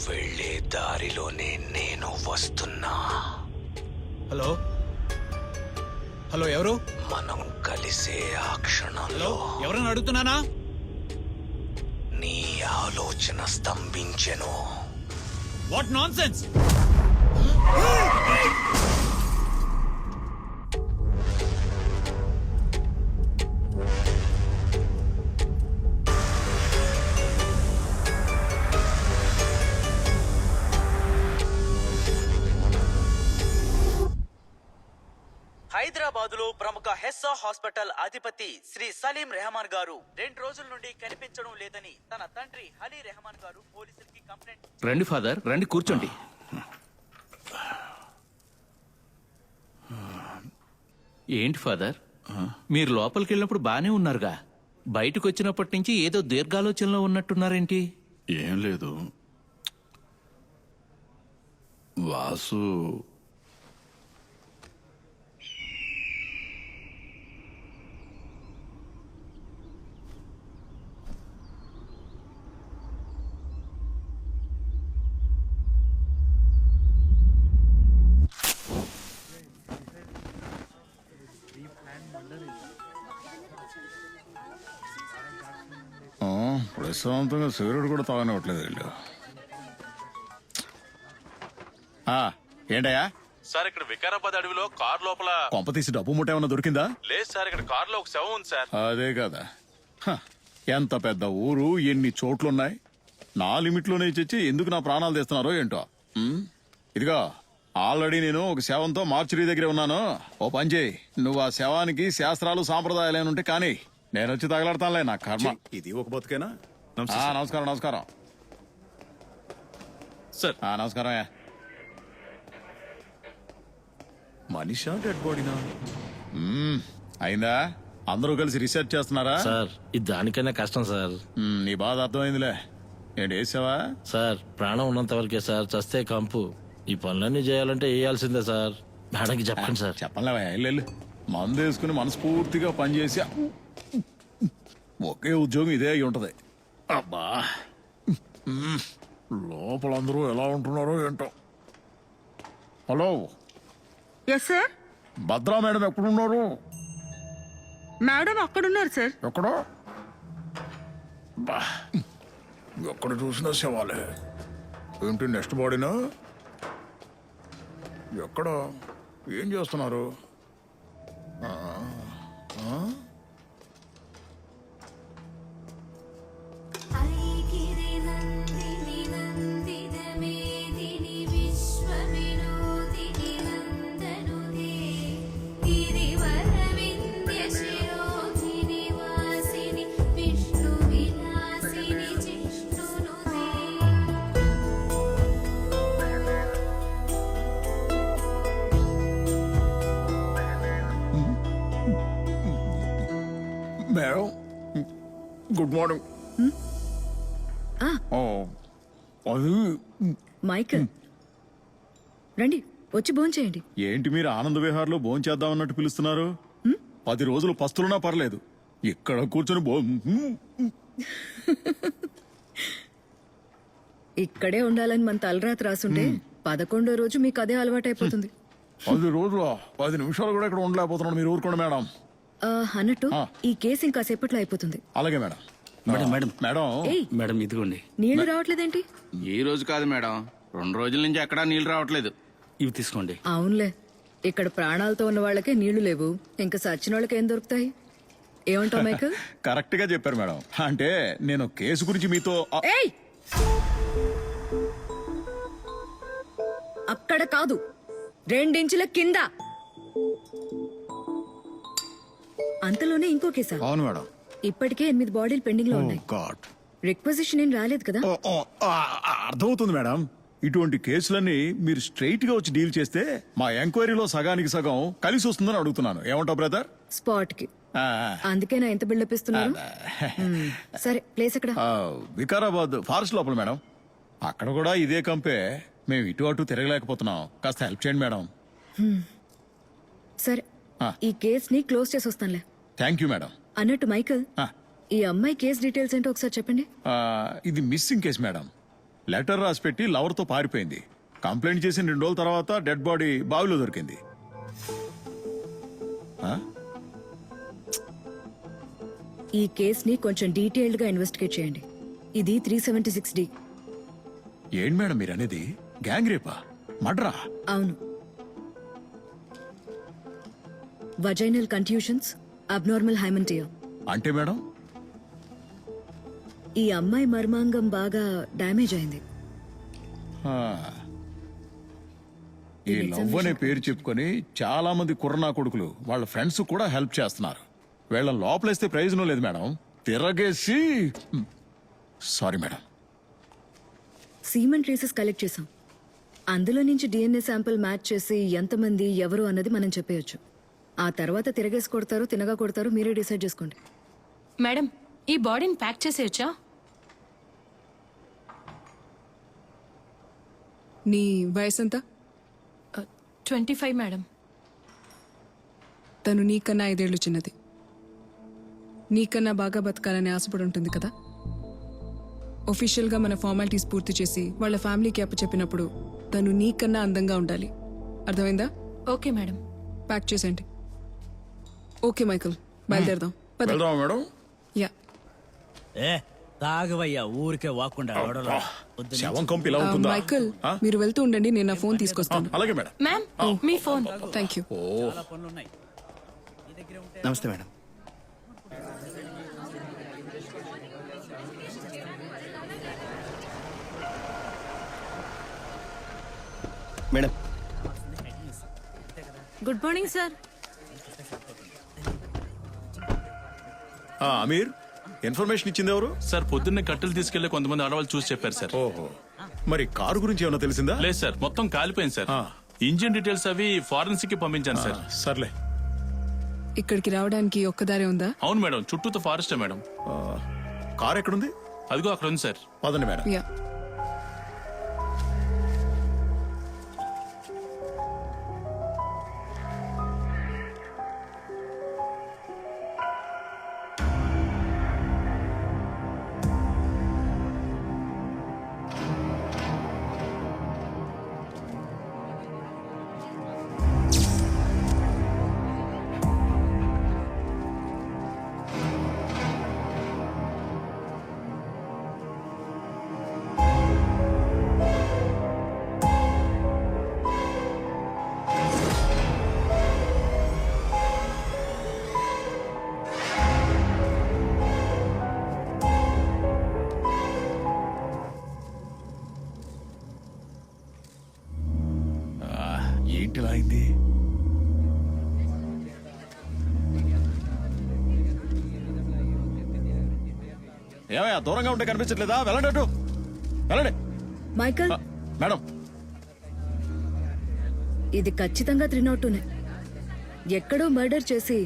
వెళ్ళే దారిలోనే నేను వస్తున్నా. హలో హలో, ఎవరు? మనం కలిసే ఆ క్షణంలో ఎవరని అడుగుతున్నానా? నీ ఆలోచన స్తంభించెను. What non sense! హైదరాబాదులో ప్రముఖ హెస్సా హాస్పిటల్ అధిపతి శ్రీ సలీం రెహమాన్ గారు 2 రోజుల నుండి కనిపించడం లేదని తన తండ్రి అలీ రెహమాన్ గారు పోలీసులకి కంప్లైంట్. రండి ఫాదర్, రండి కూర్చోండి. ఏంటి ఫాదర్, మీరు లోపలికి వెళ్ళినప్పుడు బానే ఉన్నారుగా, బయటకు వచ్చినప్పటి నుంచి ఏదో దీర్ఘాలోచనలో ఉన్నట్టున్నారేంటి? ఏం లేదు వాసు. ప్రశాంతంగా సిగరెట్ కూడా తాగనివ్వట్లేదు వీళ్ళు. ఏంటయ్యా సార్, ఇక్కడ వికారాబాద్ అడవిలో కార్ లోపల కొంప తీసి డబ్బు మూట ఏమన్నా దొరికిందా? లేదు సార్, ఇక్కడ కార్ లో ఒక శవం ఉంది సార్. అదే కదా, ఎంత పెద్ద ఊరు, ఎన్ని చోట్లున్నాయి. నా లిమిట్ లోనే చచ్చి ఎందుకు నా ప్రాణాలు తీస్తున్నారో ఏంటో. ఇదిగో ఆల్రెడీ నేను ఒక శవంతో మార్చురీ దగ్గరే ఉన్నాను. ఓ పని చేయి, నువ్వు ఆ శవానికి శాస్త్రాలు సాంప్రదాయాలు ఏమైనా ఉంటే కానీ నేను వచ్చి తగలడతానులే, నా కర్మ. ఇది ఒక బతుకేనా? నమస్కారం నమస్కారం సార్. నమస్కారం. మనిషా డెడ్ బాడీనా? అయిందా? అందరూ కలిసి రీసెర్చ్ చేస్తున్నారా? సార్ ఇది దానికైనా కష్టం సార్. నీ బాధ అర్థమైందిలే. ఏంటి వేసావా? సార్ ప్రాణం ఉన్నంత వరకే సార్, చస్తే కంపు. ఈ పనులన్నీ చేయాలంటే వేయాల్సిందే సార్. మేడంకి చెప్పండి సార్. చెప్పలేవా? వెళ్ళు, మందు వేసుకుని మనస్ఫూర్తిగా పనిచేసి ఒకే ఉద్యోగం ఇదే అయి ఉంటది. అబ్బా, లోపల అందరూ ఎలా ఉంటున్నారో ఏంటో. Hello, yes sir. Bhadra madam ఎక్కడున్నారు? మేడం అక్కడున్నారు సార్. ఎక్కడో? ఎక్కడ చూసినా శవాలే. ఏంటి నెక్స్ట్ బాడీనా? ఎక్కడ? ఏం చేస్తున్నారు? Madam good morning. అది మైకల్ రండి, వచ్చి భోంచేయండి. ఏంటి మీరు ఆనంద విహార్లో భోంచేద్దాం అన్నట్టు పిలుస్తున్నారు? 10 రోజులు పస్తులున్నా పర్లేదు, ఇక్కడ కూర్చొని ఇక్కడే ఉండాలని మన తలరాత రాసుంటే 11వ రోజు మీకు అదే అలవాటైపోతుంది. 10 రోజులు 10 నిమిషాలు కూడా ఇక్కడ ఉండలేకపోతున్నాడు. మీరు ఊరుకోండి మేడం. అన్నట్టు ఈ కేసు ఇంకా సేపట్లో అయిపోతుంది. అలాగే madam. Madam madam madam madam ఇదిగోండి. నీళ్లు రావట్లేదేంటి? ఈ రోజు కాదు మేడం, 2 రోజుల నుంచి ఎక్కడా నీళ్లు రావట్లేదు. ఇవి తీసుకోండి. అవునులే, ఇక్కడ ప్రాణాలతో ఉన్న వాళ్ళకే నీళ్లు లేవు, ఇంకా సచ్చిన వాళ్ళకి ఏం దొరుకుతాయి? ఏమంటావు మైకల్? కరెక్ట్ గా చెప్పారు మేడం. అంటే నేను కేసు గురించి మీతో అక్కడ కాదు, 2 ఇంచుల కింద. అంతలోనే ఇంకో కేసా? అవును మేడం. ఇప్పటికే 8 బాడీలు పెండింగ్ లో ఉన్నాయి. రిక్వజిషన్ ఏం రాలేదు కదా? అర్థమవుతుంది మేడం. ఇటువంటి కేసులన్నీ మీరు స్ట్రైట్ గా వచ్చి డీల్ చేస్తే మా ఎంక్వైరీలో సగానికి సగం కలిసి వస్తుందని అడుగుతున్నాను. ఏమంటావు బ్రదర్? స్పాట్ కి. అందుకేనా ఎంత బిల్డప్ ఇస్తున్నారు? సరే, ప్లేస్ ఎక్కడ? వికారాబాద్ ఫారెస్ట్ లోపల మేడం. అక్కడ కూడా ఇదే కంపే. మేము ఇటు అటు తిరగలేకపోతున్నాం, కాస్త హెల్ప్ చేయండి మేడం. సరే, ఈ కేస్ ని క్లోజ్ చేసి వస్తానులే. Thank you madam. అన్నట్టు మైకల్, ఈ అమ్మాయి కేస్ డీటెయిల్స్ ఏంటో ఒకసారి చెప్పండి. ఇది మిస్సింగ్ కేసు మేడం. లెటర్ రాసి పెట్టి లవర్తో పారిపోయింది. కంప్లైంట్ చేసిన 2 రోజుల తర్వాత డెడ్ బాడీ బావిలో దొరికింది. ఆ? ఈ కేసుని కొంచెం డీటెయిల్డ్ గా ఇన్వెస్టిగేట్ చేయండి. ఇది 376D. ఏంటి మేడం మీరు అనేది? గ్యాంగ్ రేపా? మడ్రా? అవును. వజైనల్ కంట్యూషన్స్, అబ్నార్మల్ హైమంటియా. అంటే మేడం ఈ అమ్మాయి మర్మాంగం బాగా డ్యామేజ్ అయింది. ఆ. ఈ లవ్ అనే పేరు చెప్పుకొని చాలా మంది కుర్రనా కొడుకులు వాళ్ళ ఫ్రెండ్స్ కూడా హెల్ప్ చేస్తున్నారు. వీళ్ళ లోపలేస్తే ప్రయోజనం లేదు మేడం. తిరగేసి sorry madam. Semen traces collect చేసాం. అందులో నుంచి డిఎన్ఏ శాంపిల్ మ్యాచ్ చేసి ఎంతమంది ఎవరు అన్నది మనం చెప్పేయచ్చు. ఆ తర్వాత తిరగేసి కొడతారో తినగా కొడతారో మీరే డిసైడ్ చేసుకోండి. మేడం, ఈ బాడీని ప్యాక్ చేసేయచ్చా? నీ వయసు ఎంత? 25 మేడం. తను నీకన్నా 5 ఏళ్ళు చిన్నది. నీకన్నా బాగా బతకాలని ఆశపడి ఉంటుంది కదా. ఒఫీషియల్గా మన ఫార్మాలిటీస్ పూర్తి చేసి వాళ్ళ ఫ్యామిలీకి అప్పచెప్పినప్పుడు తను నీకన్నా అందంగా ఉండాలి. అర్థమైందా? Okay madam. ప్యాక్ చేసేయండి. ఓకే మైకల్, బయలుదేరదాం. పద. వెళ్దామా మేడం? యా. తాగవయ్యా, ఊరికే వాకుండా శవం కంపు ఇలా ఉంటుందా? మైకల్, మీరు వెళ్తూ ఉండండి, నేను నా ఫోన్ తీసుకొస్తాను. అలాగే మేడం. మ్యామ్, మీ ఫోన్. Thank you. నమస్తే madam. Madam, good morning sir. Amir, information ఇచ్చింది ఎవరు? సార్ పొద్దున్నే కట్టెలు తీసుకెళ్లి కొంతమంది ఆడవాళ్ళు చూసి చెప్పారు సార్. ఓహో, మరి కారు గురించి ఏమైనా తెలిసిందా? లేదు సార్, మొత్తం కాలిపోయింది సార్. ఆ. ఇంజిన్ డీటెయిల్స్ అవి ఫారెన్సిక్ కి పంపించాను సార్. సర్లే. ఇక్కడికి రావడానికి ఒక్కదారే ఉందా? అవును మేడం, చుట్టూతో ఫారెస్టే మేడం. కారు ఎక్కడుంది? అదిగో అక్కడ ఉంది సార్. పదండి మేడం. యా. ఏంటిలా అయింది? ఏమయ్యా, దూరంగా ఉంటే కనిపించట్లేదా? వెళ్ళండి అటు, వెళ్ళండి. మైకల్, మేడం, ఇది ఖచ్చితంగా 302నే. ఎక్కడో మర్డర్ చేసి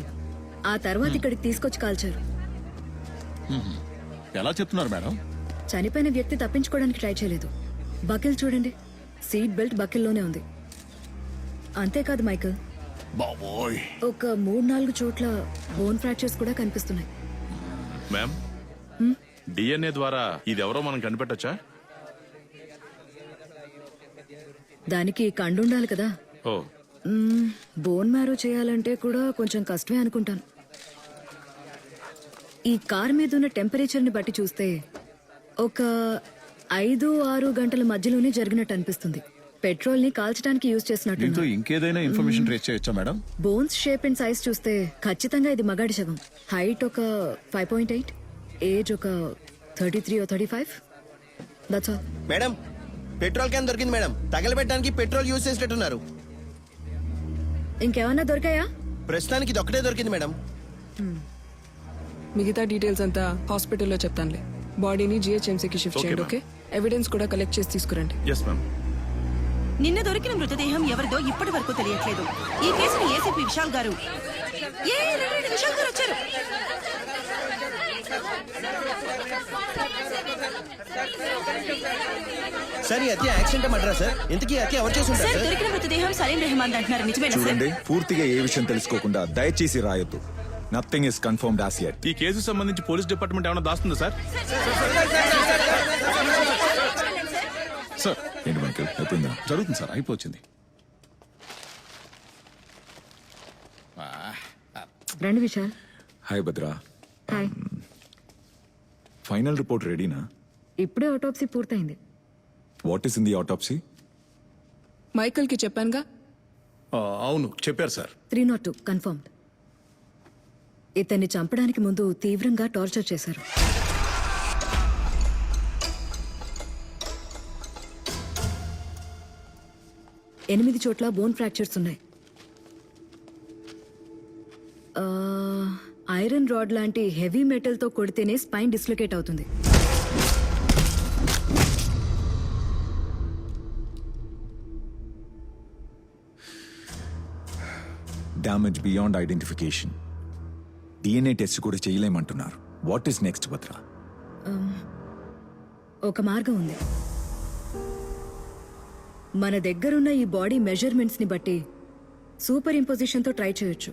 ఆ తర్వాత ఇక్కడికి తీసుకొచ్చి కాల్చారు. ఎలా చెప్తున్నారు మేడం? చనిపోయిన వ్యక్తి తప్పించుకోవడానికి ట్రై చేయలేదు. బకిల్ చూడండి, సీట్ బెల్ట్ బకిల్లోనే ఉంది. అంతేకాదు మైకల్, బాబోయ్, ఒక 3-4 చోట్ల బోన్ ఫ్రాక్చర్స్ కూడా కనిపిస్తున్నాయి. మ్యామ్, డిఎన్ఏ ద్వారా ఇది ఎవరో మనం కనిపెట్టొచ్చా? దానికి కండుండాలి కదా. ఓ, బోన్ మ్యారో చేయాలంటే కూడా కొంచెం కష్టమే అనుకుంటాను. ఈ కార్ మీద ఉన్న టెంపరేచర్ ని బట్టి చూస్తే ఒక 5-6 గంటల మధ్యలోనే జరిగినట్టు అనిపిస్తుంది. పెట్రోల్ ని కాల్చడానికి యూజ్ దీంతో చేసినట్టు. ఇంకేదైనా ఇన్ఫర్మేషన్ ట్రేస్ చేయొచ్చా madam? Bones shape and size చూస్తే ఖచ్చితంగా ఇది మగాడి శవం. హైట్ ఒక 5.8, ఏజ్ ఒక 33 or 35. That's all. Madam, petrol can దొరికింది మేడం. తగలబెట్టడానికి పెట్రోల్ యూజ్ చేసినట్టున్నారు. ఇంకేమన్నా దొరికాయా? ప్రస్తుతానికి ఇది ఒక్కటే దొరికింది మేడం. మిగతా డీటెయిల్స్ అంతా హాస్పిటల్లో చెప్తానులే. బాడీని జిహెచ్ఎంసీకి షిఫ్ట్ Okay, చేయండి. ma'am. ఓకే, ఎవిడెన్స్ కూడా కలెక్ట్ చేసి తీసుకురండి. Yes ma'am. నిన్న దొరికిన మృతదేహం ఎవరిదో ఇప్పటి వరకు తెలియట్లేదు. ఈ కేసును ఏసీపీ విశాల్ గారు విశాల్ గారు వచ్చారు. సార్, ఈ హత్య యాక్సిడెంట్ మర్డరా సార్? ఇంతకీ హత్య ఎవరు చేసి ఉంటారు సార్, సార్? దొరికిన మృతదేహం సలీం రెహమాన్ అంటున్నారు. నిజమేనా సార్? చూడండి, పూర్తిగా ఏ విషయం తెలుసుకోకుండా దయచేసి రాయొద్దు. Nothing is confirmed as yet. ఈ కేసు సంబంధించి పోలీస్ డిపార్ట్మెంట్ ఏమైనా దాస్తుందా సార్? ఏంటి మైకేల్ అయిపోయిందా? జరుగుతుంది సార్, అయిపోయింది. రండి Vishal. Hi Bhadra. Hi. Final report రెడీనా? ఇప్పుడే ఆటోప్సీ పూర్తయింది. What is in the autopsy? మైకల్కి చెప్పానుగా. అవును చెప్పారు సార్. 302 కన్ఫర్మ్డ్. ఇతన్ని చంపడానికి ముందు తీవ్రంగా టార్చర్ చేశారు. ఎనిమిది చోట్ల బోన్ ఫ్రాక్చర్స్ ఉన్నాయి. ఐరన్ రాడ్ లాంటి హెవీ మెటల్ తో కొడితేనే స్పైన్ డిస్లొకేట్ అవుతుంది. Damage beyond identification. DNA test కూడా చేయలేమంటున్నారు. What is next Bhadra? ఒక మార్గం ఉంది. మన దగ్గరున్న ఈ బాడీ మెజర్మెంట్స్ ని బట్టి సూపర్ ఇంపోజిషన్ తో ట్రై చేయొచ్చు.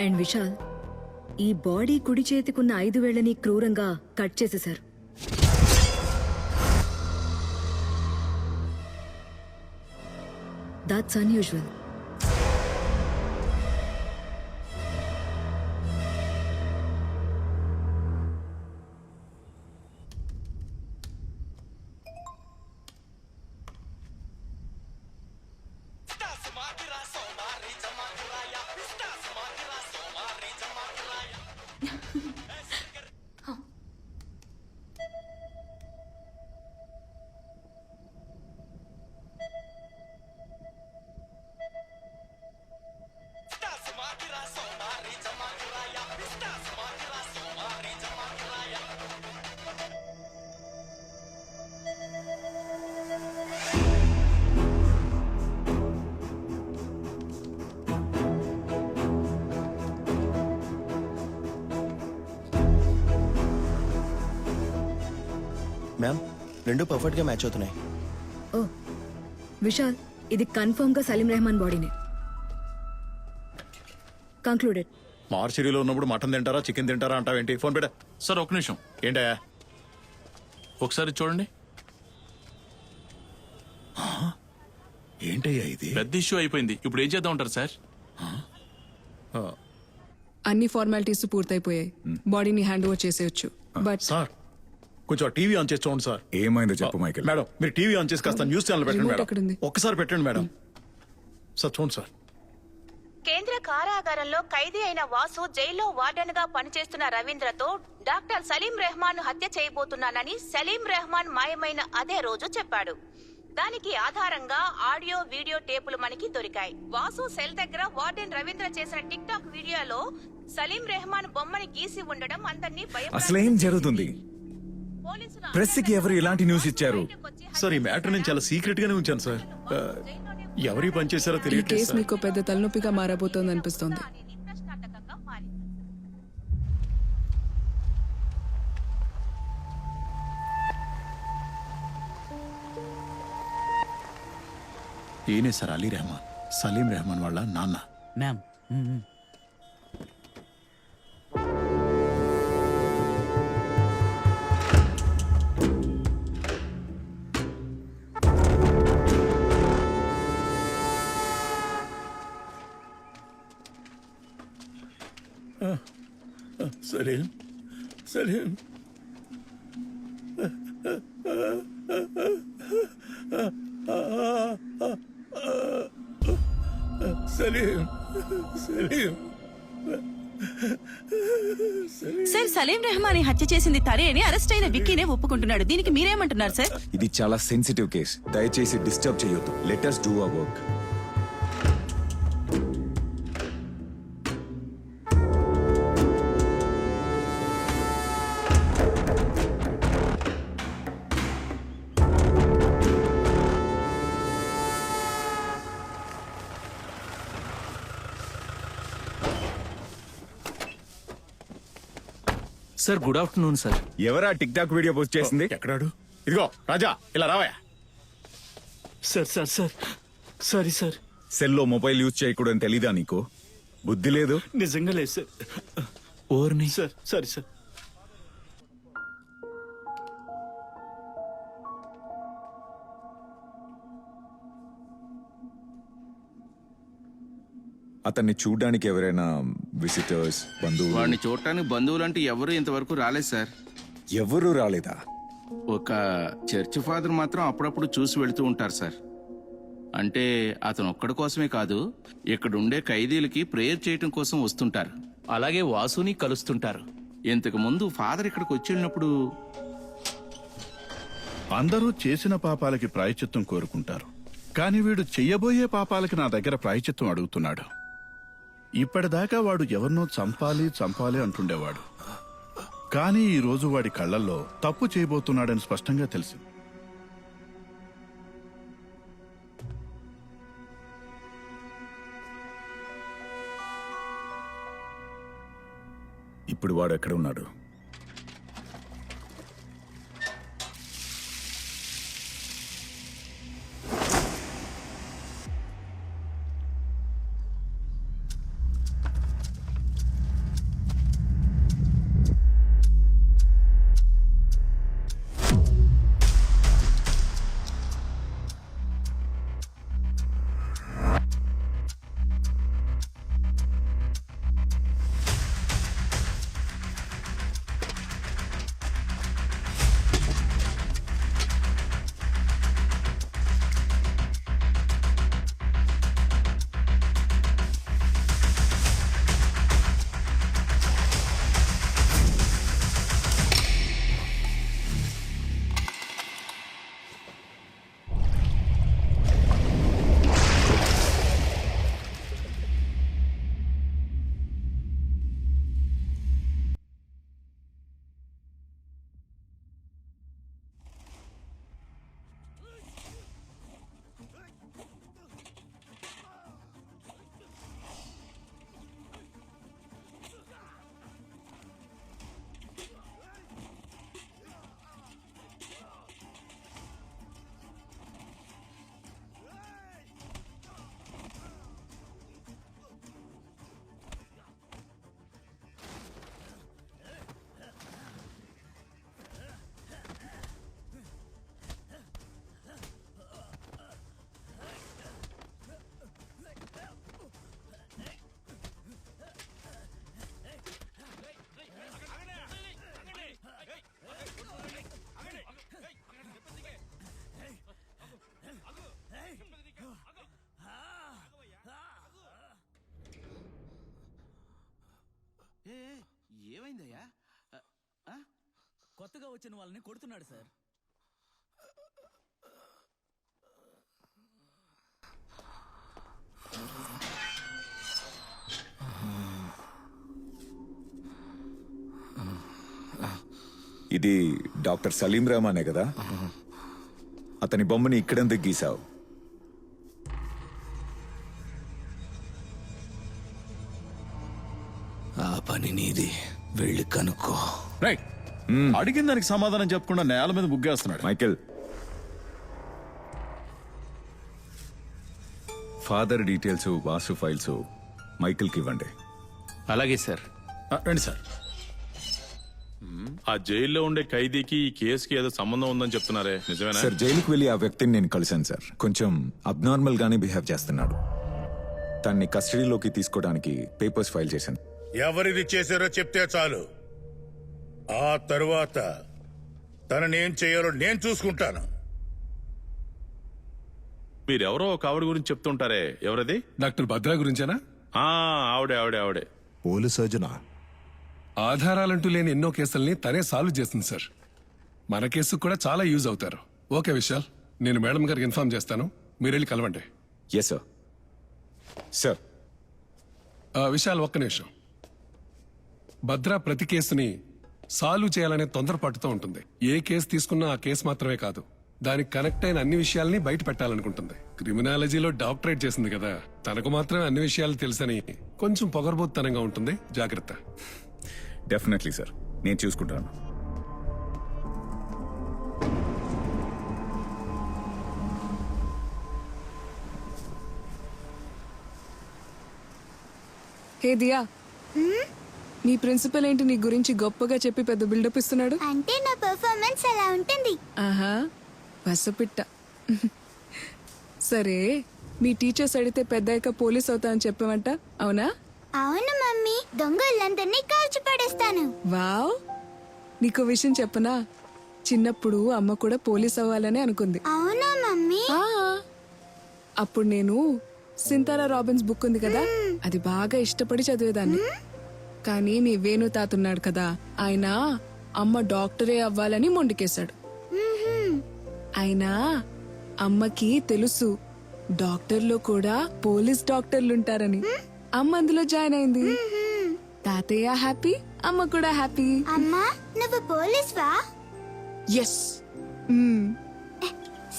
అండ్ విశాల్, ఈ బాడీ కుడి చేతికున్న 5 వేళ్లని క్రూరంగా కట్ చేసేశారు. That's unusual. మ్యామ్, రెండు పర్ఫెక్ట్ గా మ్యాచ్ అవుతున్నాయి. ఓ విశాల్, ఇది కన్ఫర్మ్ గా సలీం రెహమాన్ బాడీనే. కంక్లూడెడ్. మార్చిరీలో ఉన్నప్పుడు మటన్ తింటారా చికెన్ తింటారా అంటావేంటి? ఫోన్ పెట్టా. సార్ ఒక నిమిషం, ఏంటయ్యా? ఒకసారి చూడండి. ఏంటయ్యా ఇది? పెద్ద ఇష్యూ అయిపోయింది. ఇప్పుడు ఏం చేద్దాం ఉంటారు సార్? అన్ని ఫార్మాలిటీస్ పూర్తయిపోయాయి. బాడీని హ్యాండ్ ఓవర్ చేసేయచ్చు. బట్ సార్ కొంచెం టీవీ ఆన్ చేసి చూడండి సార్. ఏమైందో చెప్పు మైకేల్. మేడం మీరు టీవీ ఆన్ చేసి కాస్త న్యూస్ ఛానల్ పెట్టండి రిమోట్ ఎక్కడుంది? మేడం. ఒక్కసారి పెట్టండి మేడం. సార్ చూడండి సార్. కేంద్ర కారాగారంలో ఖైదీ అయిన వాసు జైల్లో వార్డెన్ గా పనిచేస్తున్న రవీంద్రతో డాక్టర్ సలీం రెహమాన్ హత్య చేయబోతున్నానని సలీం రెహమాన్ మాయమైన అదే రోజు చెప్పాడు. దానికి ఆధారంగా ఆడియో వీడియో టేపులు మనకి దొరికాయి. వాసు సెల్ దగ్గర వార్డెన్ రవీంద్ర చేసిన టిక్ టాక్ వీడియోలో సలీం రెహమాన్ బొమ్మని గీసి ఉండడం అందరినీ అసలేం జరుగుతుంది? ప్రెస్ కి ఎవరు ఇలాంటి న్యూస్ ఇచ్చారు? సార్ ఈ మ్యాటర్ నేను చాలా సీక్రెట్ గానే ఉంచాను సార్. ఎవరి పని చేశారో ఈ తెలియట్లేదు కేసు సార్. మీకు పెద్ద తలనొప్పిగా మారబోతోంది అనిపిస్తోంది. ఈయనే సార్ అలీ రెహమాన్, సలీం రెహమాన్ వాళ్ళ నాన్న. మ్యామ్, సలీం సలీం సలీం సలీం సార్, సలీం రెహమాన్ హత్య చేసింది తనే అని అరెస్ట్ అయిన విక్కీనే ఒప్పుకుంటున్నాడు. దీనికి మీరేమంటున్నారు సార్? ఇది చాలా సెన్సిటివ్ కేస్. దయచేసి డిస్టర్బ్ చేయొద్దు. Let us do our work. Sir good afternoon sir. ఎవరా టిక్ టాక్ వీడియో పోస్ట్ చేసింది? ఎక్కడాడు? ఇదిగో రాజా, ఇలా రావయ్యా. Sir sir sir sorry sir. సెల్లో మొబైల్ యూజ్ చేయకూడదని తెలీదా నీకు? బుద్ధి లేదు. నిజంగా లేదు సార్. ఓర్ని సార్ సారీ సార్. అతన్ని చూడడానికి ఎవరైనా విజిటర్స్, బంధువులు వాడిని చూడటానికి బంధువులంటూ ఎవరు ఇంతవరకు రాలేదు సార్. ఎవరూ రాలేదా? ఒక చర్చ్ ఫాదర్ మాత్రం అప్పుడప్పుడు చూసి వెళుతూ ఉంటారు సార్. అంటే అతను ఒక్కడి కోసమే కాదు, ఇక్కడుండే ఖైదీలకి ప్రేయర్ చేయటం కోసం వస్తుంటారు. అలాగే వాసుని కలుస్తుంటారు. ఇంతకు ముందు ఫాదర్ ఇక్కడికి వచ్చినప్పుడు అందరూ చేసిన పాపాలకి ప్రాయశ్చిత్తం కోరుకుంటారు, కానీ వీడు చెయ్యబోయే పాపాలకి నా దగ్గర ప్రాయశ్చిత్తం అడుగుతున్నాడు. ఇప్పటిదాకా వాడు ఎవరినో చంపాలి అంటుండేవాడు, కానీ ఈ రోజు వాడి కళ్ళల్లో తప్పు చేయబోతున్నాడని స్పష్టంగా తెలిసింది. ఇప్పుడు వాడు ఎక్కడ ఉన్నాడు? ఏమైందయ్యా? కొత్తగా వచ్చిన వాళ్ళని కొడుతున్నాడు సార్. ఇది డాక్టర్ సలీం రెహమానే కదా? అతని బొమ్మని ఇక్కడెందుకు గీసావు? ఆ పని నీది, వెళ్ళి కనుక్కో. రైట్. అడిగిన దానికి సమాధానం చెప్పకుండా నేల మీద ముగ్గేస్తున్నాడు. Michael, father details, Vasu files మైకేల్కి ఇవ్వండి. అలాగే సార్. రండి సార్. ఆ జైల్లో ఉండే ఖైదీకి ఈ కేసుకి ఏదో సంబంధం ఉందని చెప్తున్నారే, నిజమేనా? సార్, జైలుకి వెళ్ళి ఆ వ్యక్తిని నేను కలిశాను సార్. కొంచెం అబ్నార్మల్ గానే బిహేవ్ చేస్తున్నాడు. తన్ని కస్టడీలోకి తీసుకోవడానికి పేపర్స్ ఫైల్ చేశాను. ఎవరిది చేశారో చెప్తే చాలు, ఆ తరువాత తనని ఏం చేయాలో నేను చూసుకుంటాను. మీరెవరో ఒక ఆవిడ గురించి చెప్తుంటారే, ఎవరది? డాక్టర్ భద్రా గురించేనా? ఆవిడే. పోలీస్ సర్జనా? ఆధారాలంటూ లేని ఎన్నో కేసుల్ని తనే సాల్వ్ చేస్తుంది సార్. మన కేసుకు కూడా చాలా యూజ్ అవుతారు. ఓకే విశాల్, నేను మేడం గారికి ఇన్ఫార్మ్ చేస్తాను, మీరు వెళ్ళి కలవండి. Yes sir. సార్, విశాల్, ఒక్క నిమిషం. భద్ర ప్రతి కేసుని సాల్వ్ చేయాలనే తొందరపాటుతో ఉంటుంది. ఏ కేసు తీసుకున్నా ఆ కేసు మాత్రమే కాదు, దానికి కనెక్ట్ అయిన అన్ని విషయాల్ని బయట పెట్టాలనుకుంటుంది. క్రిమినాలజీలో డాక్టరేట్ చేసింది కదా, తనకు మాత్రమే అన్ని విషయాలు తెలుసని కొంచెం పొగరబోతుతనంగా ఉంటుంది. జాగ్రత్త. డెఫినెట్లీ సార్, నేను చూసుకుంటాను. హే దియా, నీ ప్రిన్సిపల్ ఏంటి నీ గురించి గొప్పగా చెప్పి పెద్ద బిల్డప్ ఇస్తున్నాడు? అంటే నా పర్ఫార్మెన్స్ ఎలా ఉంటుంది? ఆహా, పసపిట్ట. సరే, మీ టీచర్స్ అడిగితే పెద్దయ్యాక పోలీస్ అవుతానని చెప్పావంట, అవునా? అవును మమ్మీ, దొంగలందరినీ కాల్చి పడేస్తాను. వావ్! నీకు విషయం చెప్పనా, చిన్నప్పుడు అమ్మ కూడా పోలీస్ అవ్వాలని అనుకుంది. అవునా మమ్మీ? ఆ, అప్పుడు నేను సింతారా రాబిన్స్ బుక్ ఉంది కదా, అది బాగా ఇష్టపడి చదివేదాన్ని. కానీ మీ వేణు తాతున్నాడు కదా, ఆయన అమ్మ డాక్టరే అవ్వాలని మొండికేశాడు. అయినా అమ్మకి తెలుసు డాక్టర్లో కూడా పోలీస్ డాక్టర్లుంటారని. అమ్మ అందులో జాయిన్ అయింది. తాతయ్య హ్యాపీ, అమ్మ కూడా హ్యాపీ. అమ్మా, నువ్వు పోలీస్వా? Yes.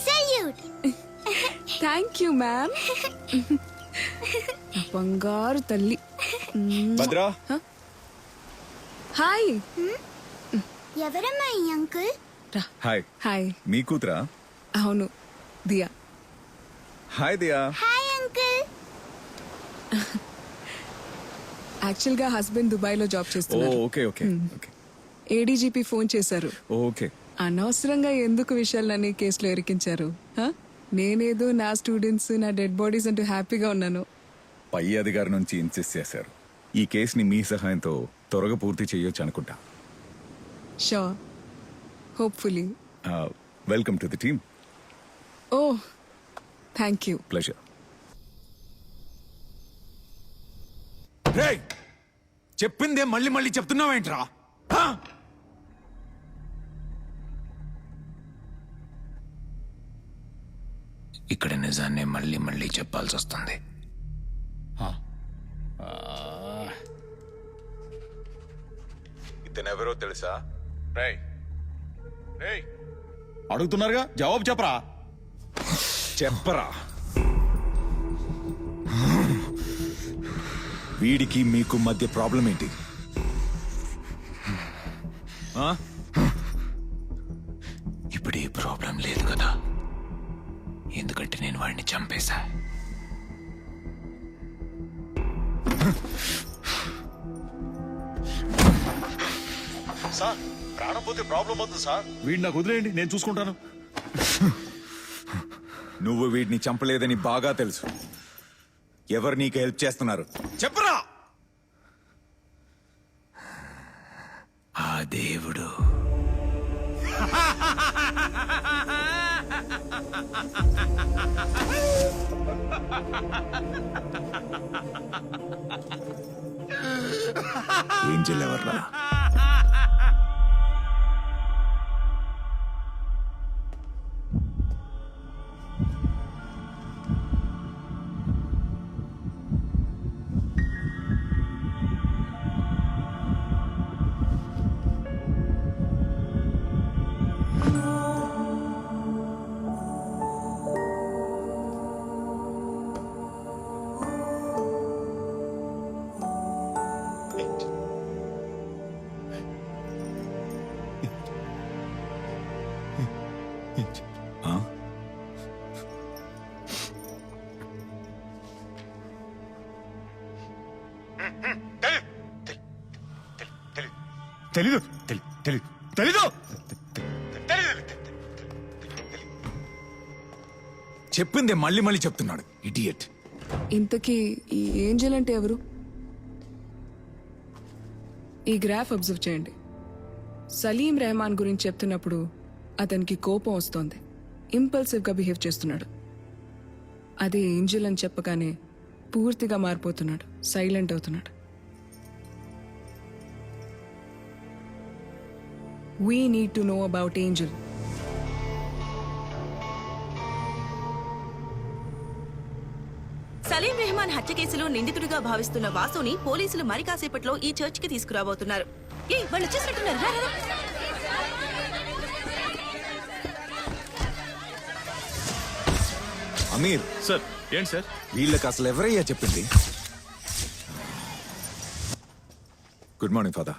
Salute. Thank you ma'am. బంగారు తల్లి. భద్రా, హాయ్. ఎవరమ్మా ఈ అంకుల్? హాయ్. హాయ్. మీ కూతురా? అవును, Diya. Hi Diya. Hi uncle. Actual గా హస్బెండ్ దుబాయ్ లో జాబ్ ఓ చేస్తున్నారు. Okay okay okay ADGP phone చేశారు. ఓకే. అనవసరంగా ఎందుకు విషయాలన్నీ కేసులో ఇరికించారు? హ? నేనేదో నా స్టూడెంట్స్, నా డెడ్ బాడీస్ అంటూ హ్యాపీగా ఉన్నాను. పై అధికారి నుంచి ఇన్సిస్ట్ చేశారు. ఈ కేసుని మీ సహాయంతో త్వరగా పూర్తి చేయొచ్చు అనుకుంటా. Sure, hopefully. Welcome to the team. Oh, thank you. Pleasure. చెప్పిందే మళ్ళీ మళ్ళీ చెప్తున్నావేంట్రా? ఇక్కడ నిజాన్ని మళ్ళీ మళ్ళీ చెప్పాల్సి వస్తుంది. ఇతనెవరో తెలుసా? అడుగుతున్నారుగా, జవాబు చెప్పరా. చెప్పరా. వీడికి మీకు మధ్య ప్రాబ్లం ఏంటి? ఇప్పుడు ఈ ప్రాబ్లం లేదు కదా, ఎందుకంటే నేను వాడిని చంపేశా. సార్, ప్రాణం పోతే ప్రాబ్లం అవుతుంది సార్. వీడిని నాకు వదిలేయండి, నేను చూసుకుంటాను. నువ్వు వీడిని చంపలేదని బాగా తెలుసు. ఎవరు నీకు హెల్ప్ చేస్తున్నారు చెప్పరా. ఆ దేవుడు. ఏంజెల్ ఎవర్రా? తెలీదు. తెలీదు. చెప్పిందే మళ్ళీ మళ్ళీ చెప్తున్నాడు, ఇడియట్. ఇంతకీ ఈ ఏంజెల్ అంటే ఎవరు? ఈ గ్రాఫ్ అబ్జర్వ్ చేయండి. సలీం రెహమాన్ గురించి చెప్తున్నప్పుడు అతనికి కోపం వస్తోంది, ఇంపల్సివ్ గా బిహేవ్ చేస్తున్నాడు. అదే ఏంజెల్ అని చెప్పగానే పూర్తిగా మారిపోతున్నాడు, సైలెంట్ అవుతున్నాడు. We need to know about Angel. Salim Rahman హత్య కేసులో నిందితుడిగా భావిస్తున్న వాసుని పోలీసులు మరి కాసేపట్లో ఈ చర్చ్ కి తీసుకురాబోతున్నారు. వాళ్ళు వచ్చేసినట్టున్నారు. రా, రా, రా. అమీర్ సార్, ఏంటి సార్? వీళ్ళకి అసలు ఎవరయ్యా చెప్పింది? Good morning father.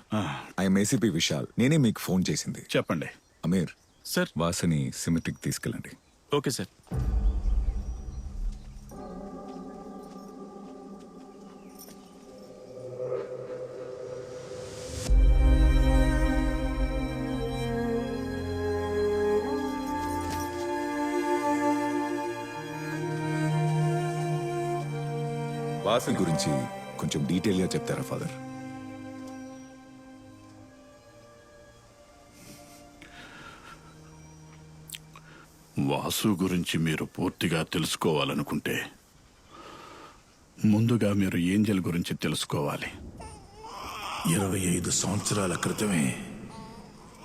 I'm ACP Vishal. నేనే మీకు ఫోన్ చేసింది. చెప్పండి. అమీర్ సార్. వాసుని సిమెట్రిక్ తీసుకెళ్ళండి. Okay sir. వాసు గురించి కొంచెం డీటెయిల్గా చెప్తారా ఫాదర్? వాసు గురించి మీరు పూర్తిగా తెలుసుకోవాలనుకుంటే ముందుగా మీరు ఏంజెల్ గురించి తెలుసుకోవాలి. 25 సంవత్సరాల క్రితమే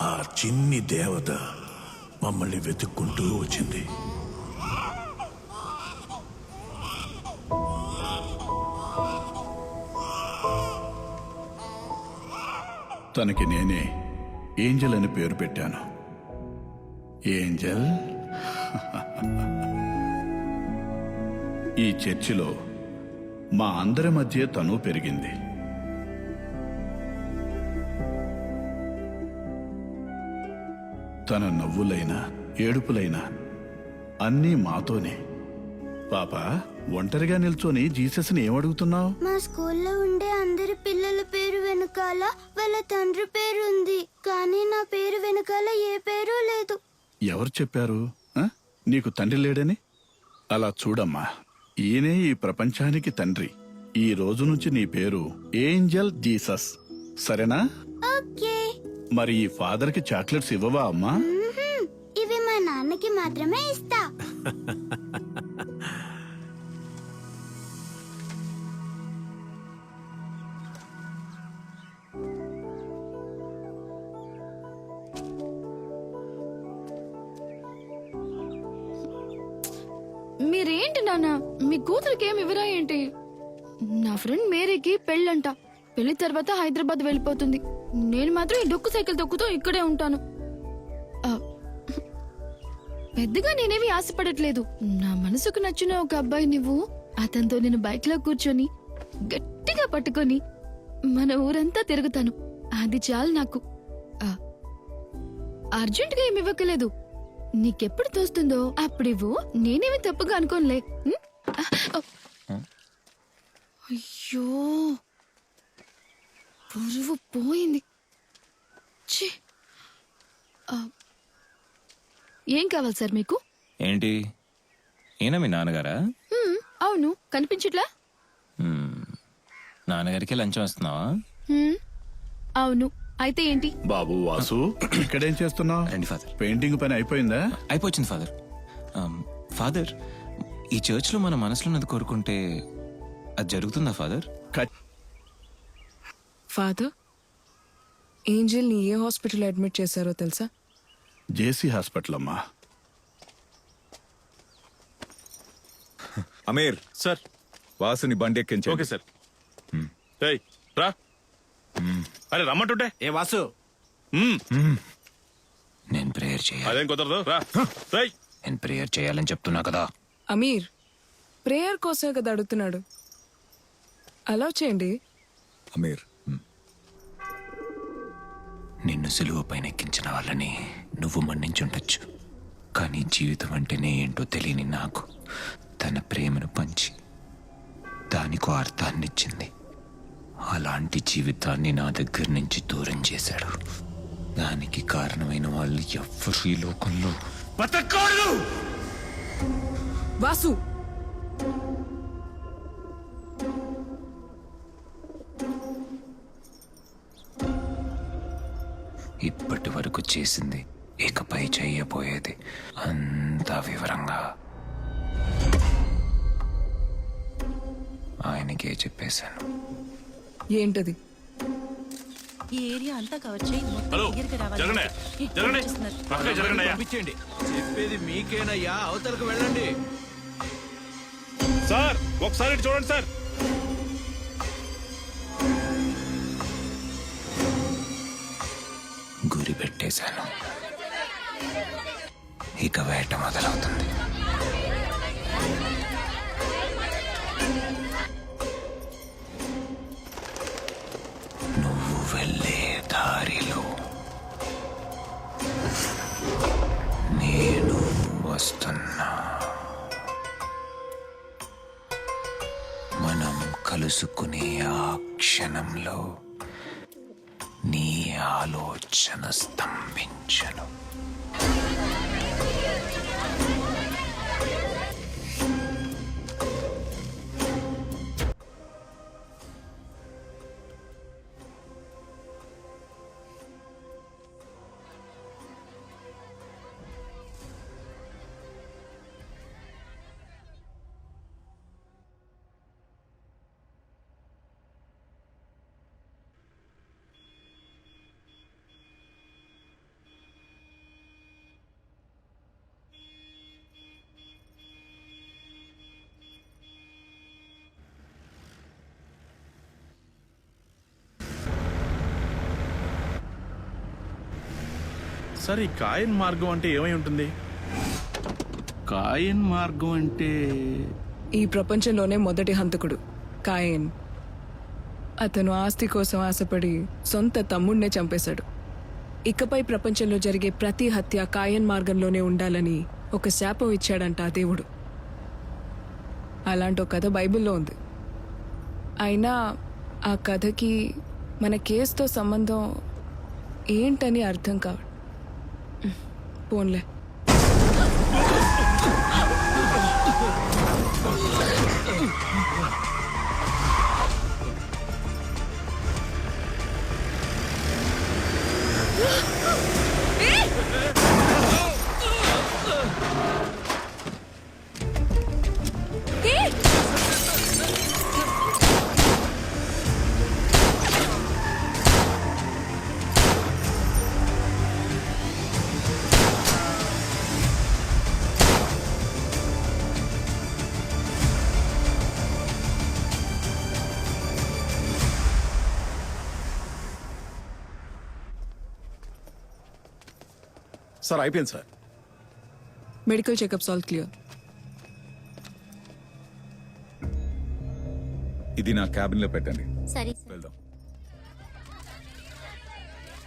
ఆ చిన్ని దేవత మమ్మల్ని వెతుక్కుంటూ వచ్చింది. తనకి నేనే ఏంజెల్ అని పేరు పెట్టాను. ఏంజెల్ ఈ చర్చిలో మా అందరి మధ్య తను పెరిగింది. తన నవ్వులైనా ఏడుపులైనా అన్నీ మాతోనే. పాప, ఒంటరిగా నిల్చొని జీసస్ని ఏమడుగుతున్నావు? మా స్కూల్లో ఉండే అందరి పిల్లల పేరు వెనకాల వాళ్ళ తండ్రి పేరు ఉంది, కానీ నా పేరు వెనకాల ఏ పేరు లేదు. ఎవరు చెప్పారు ఆ? నీకు తండ్రి లేడని? అలా చూడమ్మా, ఈయనే ఈ ప్రపంచానికి తండ్రి. ఈ రోజు నుంచి నీ పేరు ఏంజెల్ జీసస్, సరేనా? ఓకే. మరి ఈ ఫాదర్ కి చాక్లెట్స్ ఇవ్వవా అమ్మా? ఇవి మా నాన్నకి మాత్రమే ఇస్తా. మీరేంటి నాన్న, మీ కూతురికి ఏమి ఇవ్వరా ఏంటి? నా ఫ్రెండ్ మేరీకి పెళ్ళంట. పెళ్లి తర్వాత హైదరాబాద్ వెళ్ళిపోతుంది. నేను మాత్రం ఈ డొక్కు సైకిల్ తొక్కుతూ ఇక్కడే ఉంటాను. పెద్దగా నేనేమి ఆశపడట్లేదు. నా మనసుకు నచ్చిన ఒక అబ్బాయి నువ్వు, అతనితో నేను బైక్ లో కూర్చొని గట్టిగా పట్టుకొని మన ఊరంతా తిరుగుతాను. అది చాలు నాకు. అర్జెంట్ గా ఏమి ఇవ్వకలేదు. నీకెప్పుడు తోస్తుందో అప్పుడివ్వు. నేనేమి తప్పుగా అనుకోనులే. అయ్యో, పురుగు పోయింది. ఛీ. ఏం కావాలి సార్ మీకు? ఏంటి, ఈయన మీ నాన్నగారా? అవును, కనిపించట్లా? నాన్నగారికి లంచం వస్తున్నావా? అవును, అయితే ఏంటి? బాబు వాసు, ఇక్కడేం చేస్తున్నావు? రండి ఫాదర్. పెయింటింగ్ పని అయిపోయిందా? అయిపోయింది ఫాదర్. ఫాదర్, ఈ చర్చ్లో మన మనసులో ఉన్నది కోరుకుంటే అది జరుగుతుందా ఫాదర్? ఫాదర్, ఏంజెల్ ని ఏ హాస్పిటల్ అడ్మిట్ చేశారో తెలుసా? జేసీ హాస్పిటల్ అమ్మా. అమీర్ సార్. వాసుని బండి ఎక్కించండి. Okay sir. ఏయ్, రా. అరే రమ్మంటుంటే. ఏ వాసు, నేను ప్రేయర్ చేయాలి. అదేం కుదరదు, రా. రేయ్. నేను ప్రేయర్ చేయాలని చెప్తున్నా కదా. అమీర్, ప్రేయర్ కోసమే కదా అడుగుతున్నాడు. అలౌ చేయండి. అమీర్, నిన్ను సులువ పైన ఎక్కించిన వాళ్ళని నువ్వు మన్నించుండొచ్చు, కానీ జీవితం అంటేనే ఏంటో తెలియని నాకు తన ప్రేమను పంచి దానికో అర్థాన్నిచ్చింది. అలాంటి జీవితాన్ని నా దగ్గర నుంచి దూరం చేశాడు. దానికి కారణమైన వాళ్ళు ఎవ్వరు ఈ లోకంలో బతకూడదు. వాసు, ఇప్పటి వరకు చేసింది, ఇకపై చెయ్యబోయేది అంతా వివరంగా ఆయనకే చెప్పేశాను. ఏంటది? ఈ ఏరియా అంతా కవర్ చేయి. హలో, జరగండి, జరగండి, పక్కకి జరగండి అయ్యా. పంపించేయండి. చెప్పేది మీకేనయ్యా, అవతలకు వెళ్ళండి. సార్, ఒకసారి ఇటు చూడండి సార్. గురి పెట్టేశాను, ఇక వేట మొదలవుతుంది. నువ్వు వెళ్ళే దారిలో నేను వస్తున్నా. మనం కలుసుకునే ఆ క్షణంలో నీ ఆలోచన స్తంభించను. సార్ ఈ కాయన్ మార్గం అంటే ఏమై ఉంటుంది? కాయన్ మార్గం అంటే ఈ ప్రపంచంలోనే మొదటి హంతకుడు కాయన్. అతను ఆస్తి కోసం ఆశపడి సొంత తమ్ముడినే చంపేశాడు. ఇకపై ప్రపంచంలో జరిగే ప్రతి హత్య కాయన్ మార్గంలోనే ఉండాలని ఒక శాపం ఇచ్చాడంట ఆ దేవుడు. అలాంటి ఒక కథ బైబిల్లో ఉంది. అయినా ఆ కథకి మన కేసుతో సంబంధం ఏంటని అర్థం కావడం. పోన్లే. సార్ అయిపోయింది sir. Medical checkups all clear. ఇది నా క్యాబిన్ లో పెట్టండి. సరే వెళ్దాం.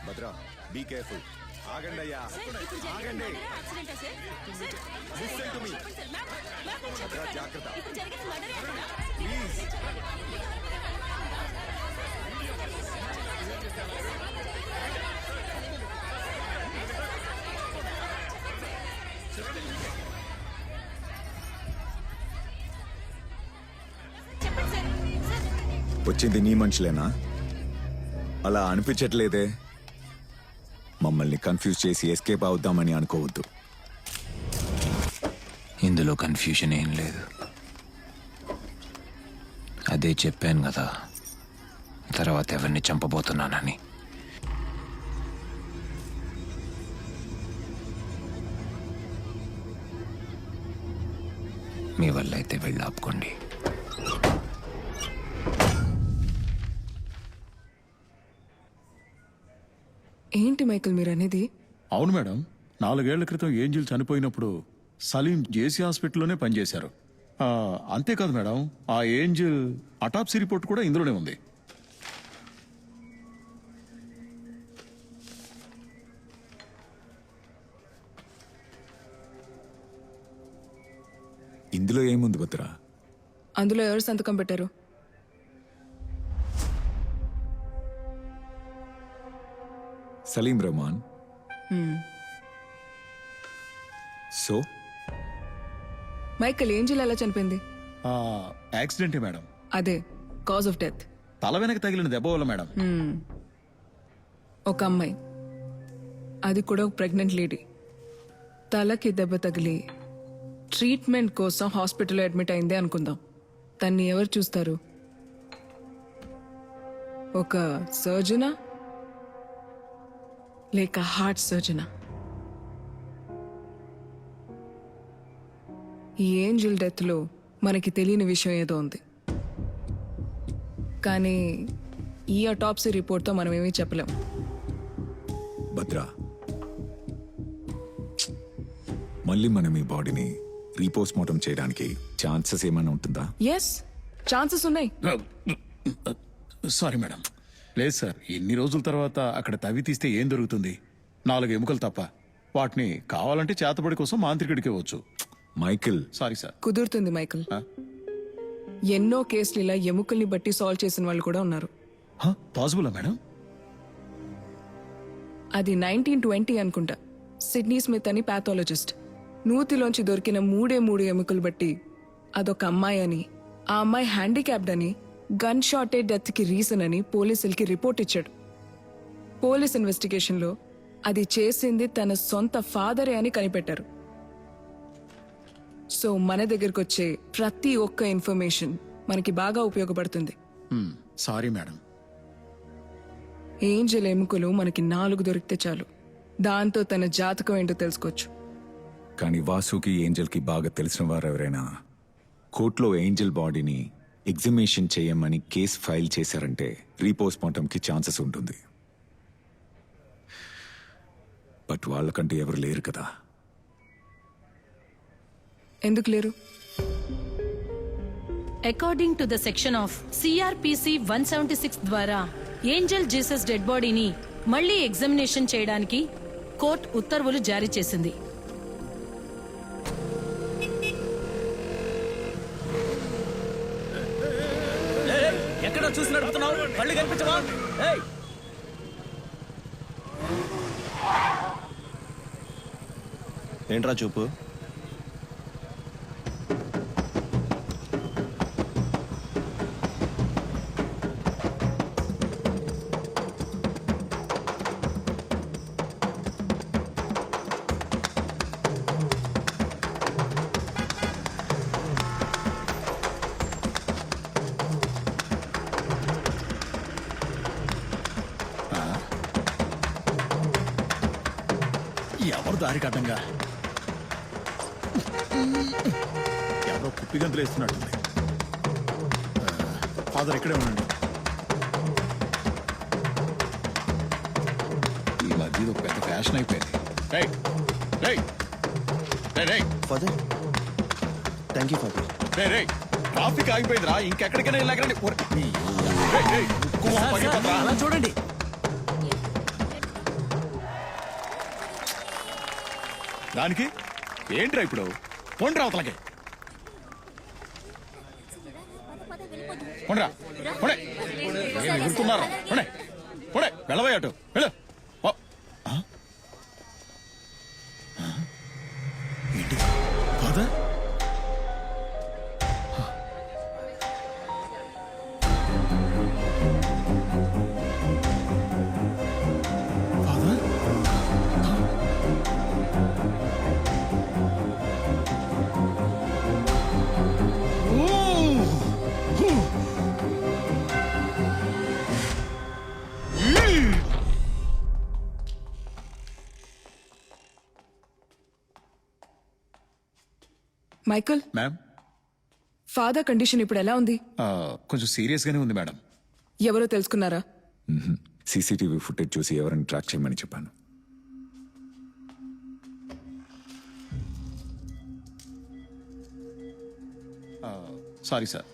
Bhadra, be careful. ఆగండి అయ్యా, ఆగండి. Listen to me. భద్రా, జాగ్రత్త. Please. వచ్చింది నీ మనుషులేనా? అలా అనిపించట్లేదే. మమ్మల్ని కన్ఫ్యూజ్ చేసి ఎస్కేప్ అవుద్దామని అనుకోవద్దు. ఇందులో కన్ఫ్యూజన్ ఏం లేదు. అదే చెప్పాను కదా, తర్వాత ఎవరిని చంపబోతున్నానని. మీ వల్ల అయితే వెళ్ళి ఆపుకోండి. ఏంటి మైకిల్ మీరు అనేది? అవును మేడం, 4 ఏళ్ల క్రితం ఏంజిల్ చనిపోయినప్పుడు సలీం జేసీ హాస్పిటల్లోనే పనిచేశారు. అంతేకాదు మేడం, ఆ ఏంజిల్ అటాప్సీ రిపోర్ట్ కూడా ఇందులోనే ఉంది. ఇందులో ఏముంది భద్రా? అందులో ఎవరు సంతకం పెట్టారు? Salim Rehman. So Michael, Angel ఎలా చనిపోయింది? యాక్సిడెంటే మేడం. అదే కాజ్ ఆఫ్ డెత్. తల వెనక తగిలిన దెబ్బ వల్ల మేడం. ఒక అమ్మాయి, అది కూడా ఒక ప్రెగ్నెంట్ లేడీ, తలకి దెబ్బ తగిలి ట్రీట్మెంట్ కోసం హాస్పిటల్లో అడ్మిట్ అయిందే అనుకుందాం. తన్ని ఎవరు చూస్తారు? ఒక సర్జనా లేక హార్ట్ సర్జనా? ఈ ఏంజిల్ డెత్లో మనకి తెలియని విషయం ఏదో ఉంది, కానీ ఈ అటాప్సీ రిపోర్ట్తో మనం ఏమీ చెప్పలేం. భద్రా, మళ్ళీ మనం ఈ బాడీని రీపోస్ట్ మార్టం చేయడానికి ఛాన్సెస్ ఏమైనా ఉంటుందా? ఎస్, ఛాన్సెస్ ఉన్నాయి. సారీ మేడం, లేదు సార్. ఇన్ని రోజుల తర్వాత అక్కడ తవ్వి తీస్తే ఏం దొరుకుతుంది? 4 ఎముకలు తప్ప. వాటిని కావాలంటే చేతబడి కోసం మాంత్రికుడికి ఇవ్వచ్చు. Michael, sorry sir. కుదురుతుంది మైకిల్. ఎన్నో కేసులు ఇలా ఎముకల్ని బట్టి సాల్వ్ చేసిన వాళ్ళు కూడా ఉన్నారు. పాసిబులా మేడం? అది 1920 అనుకుంటా. సిడ్నీ స్మిత్ అని పాథాలజిస్ట్ నూతిలోంచి దొరికిన 3 ఎముకలు బట్టి అదొక అమ్మాయి అని, ఆ అమ్మాయి హ్యాండిక్యాప్డ్ అని, గన్ షాటే డెత్ కి రీజన్ అని పోలీసులకి రిపోర్ట్ ఇచ్చాడు. పోలీస్ ఇన్వెస్టిగేషన్లో అది చేసింది తన సొంత ఫాదరే అని కనిపెట్టారు. సో మన దగ్గరకు వచ్చే ప్రతి ఒక్క ఇన్ఫర్మేషన్ మనకి బాగా ఉపయోగపడుతుంది. Sorry madam. ఏంజల్ ఎముకలు మనకి 4 దొరికితే చాలు, దాంతో తన జాతకం ఏంటో తెలుసుకోవచ్చు. కానీ వాసుకి ఏంజల్కి బాగా తెలిసిన వారు ఎవరైనా కోర్టులో ఏంజల్ బాడీని ఎగ్జిబిషన్ చేయమని కేసు ఫైల్ చేశారంటే రీపోస్ట్ మార్టంకి ఛాన్సెస్ ఉంటుంది. బట్ వాళ్ళకంటే ఎవరు లేరు కదా. ఎందుకు లేరు? According to the section of CrPC 176 ద్వారా ఏంజల్ జీసస్ డెడ్ బాడీని మళ్లీ ఎగ్జామినేషన్ చేయడానికి కోర్టు ఉత్తర్వులు జారీ చేసింది. ఎక్కడ చూసి నడుపుతున్నావు? కళ్ళు కనిపించవా? ఏంట్రా చూపు? ఎవరు దారి కట్టంగా ఎవరో కుప్పి గంతులు వేస్తున్నట్టుంది. ఫాదర్ ఇక్కడే ఉండండి. ఈ మధ్య ఇది ఒక పెద్ద ఫ్యాషన్ అయిపోయింది. Father, thank you father. Traffic ఆగిపోయిందిరా, ఇంకెక్కడికైనా వెళ్ళాకండి. చూడండి. దానికి ఏంట్రా ఇప్పుడు? పొండ్రా అవతలకి, పొండ్రా, పొడే ఎగురుతున్నారు. పొడే పొడే, వెళ్ళబోయే అటు వెళ్ళు. ఏంటి father? Michael, ma'am, father condition ఇప్పుడు ఎలా ఉంది? కొంచెం సీరియస్ గానే ఉంది మేడం. ఎవరో తెలుసుకున్నారా? సీసీటీవీ ఫుటేజ్ చూసి ఎవరిని ట్రాక్ చేయమని చెప్పాను. Sorry sir.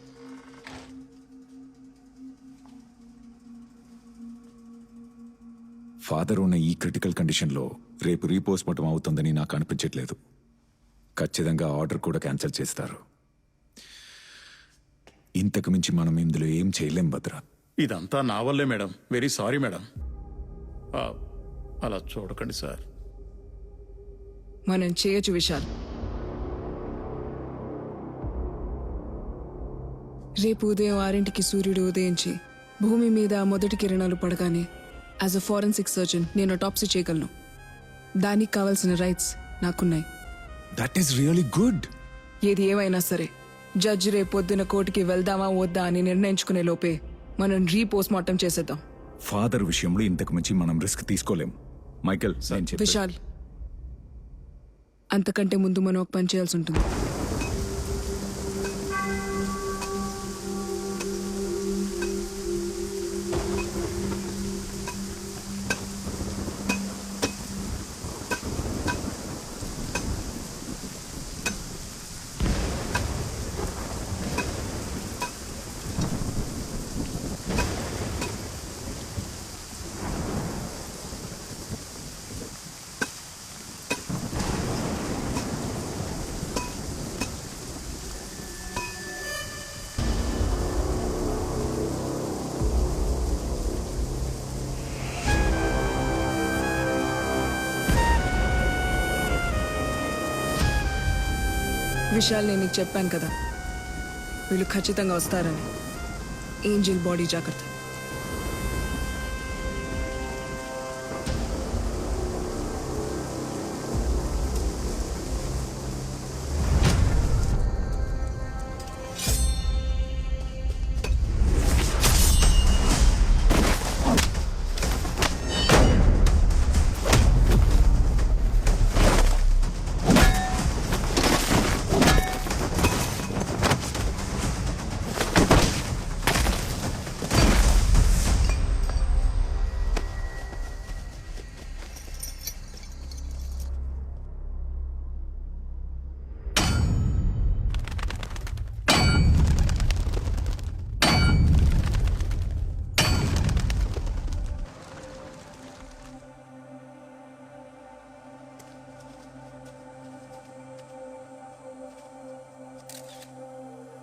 ఫాదర్ ఉన్న ఈ క్రిటికల్ కండిషన్లో రేపు రీపోస్ట్మార్టం అవుతుందని నాకు అనిపించట్లేదు. ఖచ్చితంగా ఆర్డర్ కూడా క్యాన్సిల్ చేస్తారు. ఇంతకు మించి మనం ఇందులో ఏం చేయలేం భద్ర. ఇదంతా నా వల్లే మేడం. Very sorry madam. అలా చూడకండి సార్. మనం చేయొచ్చు విశాల్. రేపు ఉదయం 6ంటికి సూర్యుడు ఉదయించి భూమి మీద మొదటి కిరణాలు పడగానే యాజ్ అ ఫారెన్సిక్ సర్జన్ నేను అటాప్సీ చేయగలను. దానికి కావాల్సిన రైట్స్ నాకున్నాయి. That is really good. ఏది ఏమైనా సరే జడ్జి రేపు పొద్దున కోర్టుకి వెళ్దామా వద్దా అని నిర్ణయించుకునే లోపే మనం రీపోస్ట్మార్టం చేసేద్దాం. ఫాదర్ విషయంలో ఇంతకు మించి మనం రిస్క్ తీసుకోలేం. మైకేల్, నేను చెప్పేది. విశాల్, అంతకంటే ముందు మనం ఒక పని చేయాల్సి ఉంటుంది. విషయాలు నేను నీకు చెప్పాను కదా, వీళ్ళు ఖచ్చితంగా వస్తారని. ఏంజల్ బాడీ జాగ్రత్త.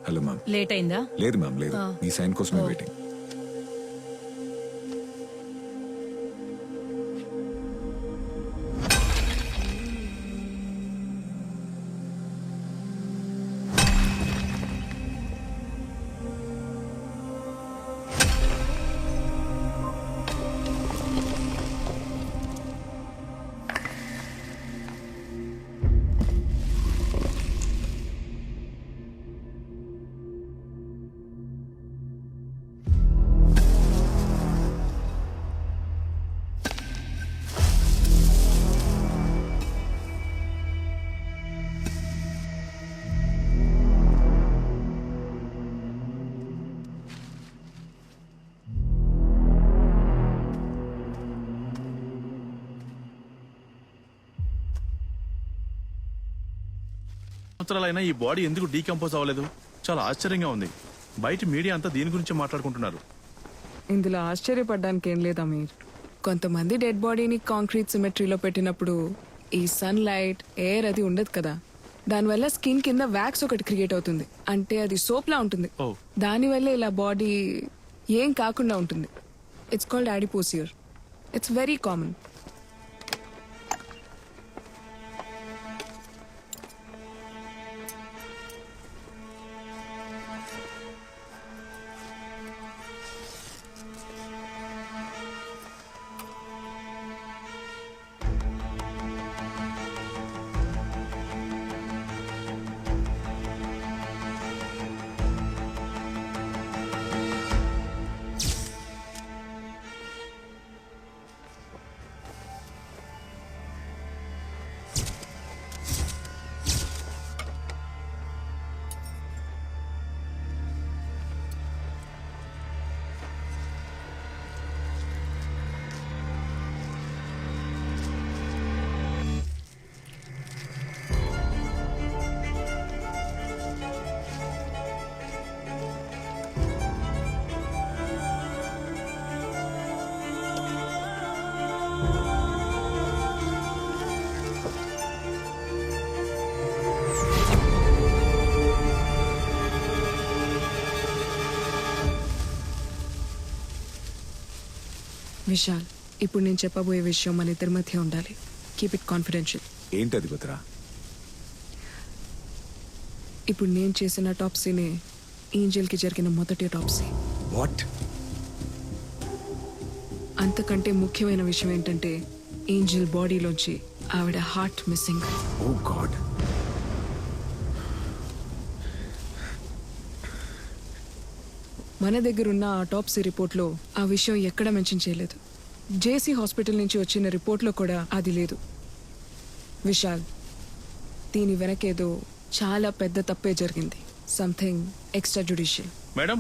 Hello ma'am. లేట్ అయిందా? లేదు మ్యామ్, లేదు. మీ సైన్ కోసమే వెయిటింగ్. సంవత్సరాలైనా ఈ బాడీ ఎందుకు డీకంపోజ్ అవ్వలేదు? చాలా ఆశ్చర్యంగా ఉంది. బయట మీడియా అంతా దీని గురించి మాట్లాడుకుంటున్నారు. ఇందులో ఆశ్చర్యపడ్డానికి ఏం లేదా మీరు? కొంతమంది డెడ్ బాడీని కాంక్రీట్ సిమెట్రీలో పెట్టినప్పుడు ఈ సన్ లైట్ ఎయిర్ అది ఉండదు కదా, దానివల్ల స్కిన్ కింద వ్యాక్స్ ఒకటి క్రియేట్ అవుతుంది. అంటే అది సోప్ లా ఉంటుంది. దానివల్ల ఇలా బాడీ ఏం కాకుండా ఉంటుంది. It's called adipocere. It's very common. Vishal, ఇప్పుడు నేను చెప్పబోయే విషయం మన ఇద్దరి మధ్య ఉండాలి. Keep it confidential. ఏంటది భద్ర? ఇప్పుడు నేను చేసిన టాప్సీనే ఏంజల్ కి జరిగిన మొదటి టాప్సీ. వాట్? అంతకంటే ముఖ్యమైన విషయం ఏంటంటే ఏంజల్ బాడీలోంచి ఆవిడ హార్ట్ మిస్సింగ్. ఓ గాడ్. మన దగ్గర ఉన్న ఆటోప్సీ రిపోర్ట్లో ఆ విషయం ఎక్కడ మెన్షన్ చేయలేదు. జేసీ హాస్పిటల్ నుంచి వచ్చిన రిపోర్ట్లో కూడా అది లేదు. విశాల్, దీని వెనకేదో చాలా పెద్ద తప్పే జరిగింది. Something extra judicial. మేడం,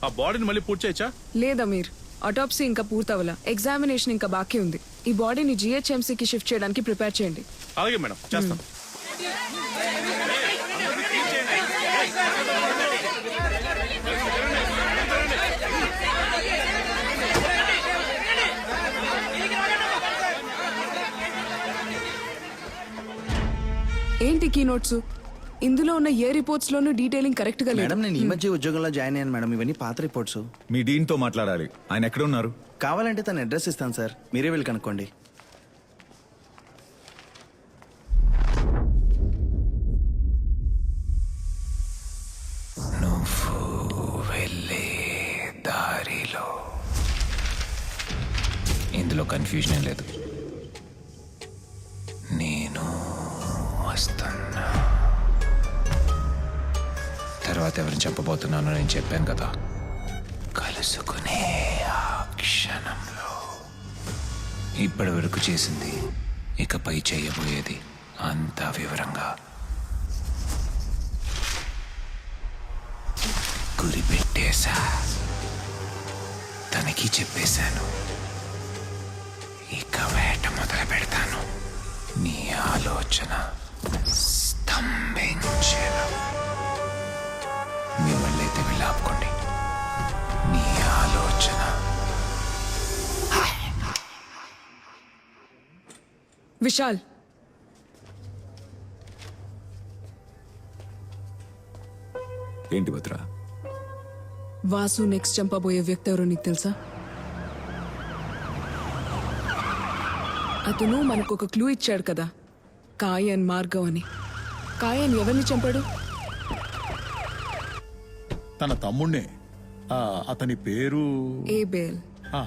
ఆ బాడీని మళ్ళీ పూర్తి చేయొచ్చా? లేదా మీరు ఆటోప్సీ ఇంకా పూర్తవలా, ఎగ్జామినేషన్ ఇంకా బాకీ ఉంది. ఈ బాడీని జిహెచ్ఎంసీకి షిఫ్ట్ చేయడానికి ప్రిపేర్ చేయండి. అలాగే మేడం, చేస్తాం. ఏంటి కీ నోట్స్? ఇందులో ఉన్న ఏ రిపోర్ట్స్ లోనూ డీటెయిలింగ్ కరెక్ట్ గా లేదు. మేడం, నేను ఈ మధ్య ఉద్యోగంలో జాయిన్ అయ్యాను మేడం. ఇవన్నీ పాత రిపోర్ట్స్. మీ డీన్ తో మాట్లాడాలి. ఆయన ఎక్కడ ఉన్నారు? కావాలంటే తన అడ్రస్ ఇస్తాను సార్, మీరే వెళ్ళి కనుక్కోండి. నువ్వు వెళ్ళే దారిలో ఇందులో కన్ఫ్యూజన్ లేదు. నేను వస్తున్నా. తర్వాత ఎవరిని చెప్పబోతున్నానో నేను చెప్పాను కదా. కలుసుకునే ఆ క్షణంలో ఇప్పటి వరకు చేసింది, ఇకపై చేయబోయేది అంతా వివరంగా గురి పెట్టేశా. తనకి చెప్పేశాను. ఇక వేట మొదలు పెడతాను. నీ ఆలోచన స్తంభించను. మిమ్మల్ని అయితే వెళ్ళి ఆపుకోండి. నీ ఆలోచన. విశాల్, ఏంటి భద్ర? వాసు నెక్స్ట్ చంపబోయే వ్యక్తి ఎవరో నీకు తెలుసా? అతను మనకు ఒక క్లూ ఇచ్చాడు కదా, కాయన్ మార్గవ్ అని. కాయన్ ఎవరిని చంపాడు? తన తమ్ముణ్ణే. అతని పేరు ఏబేల్. ఆ,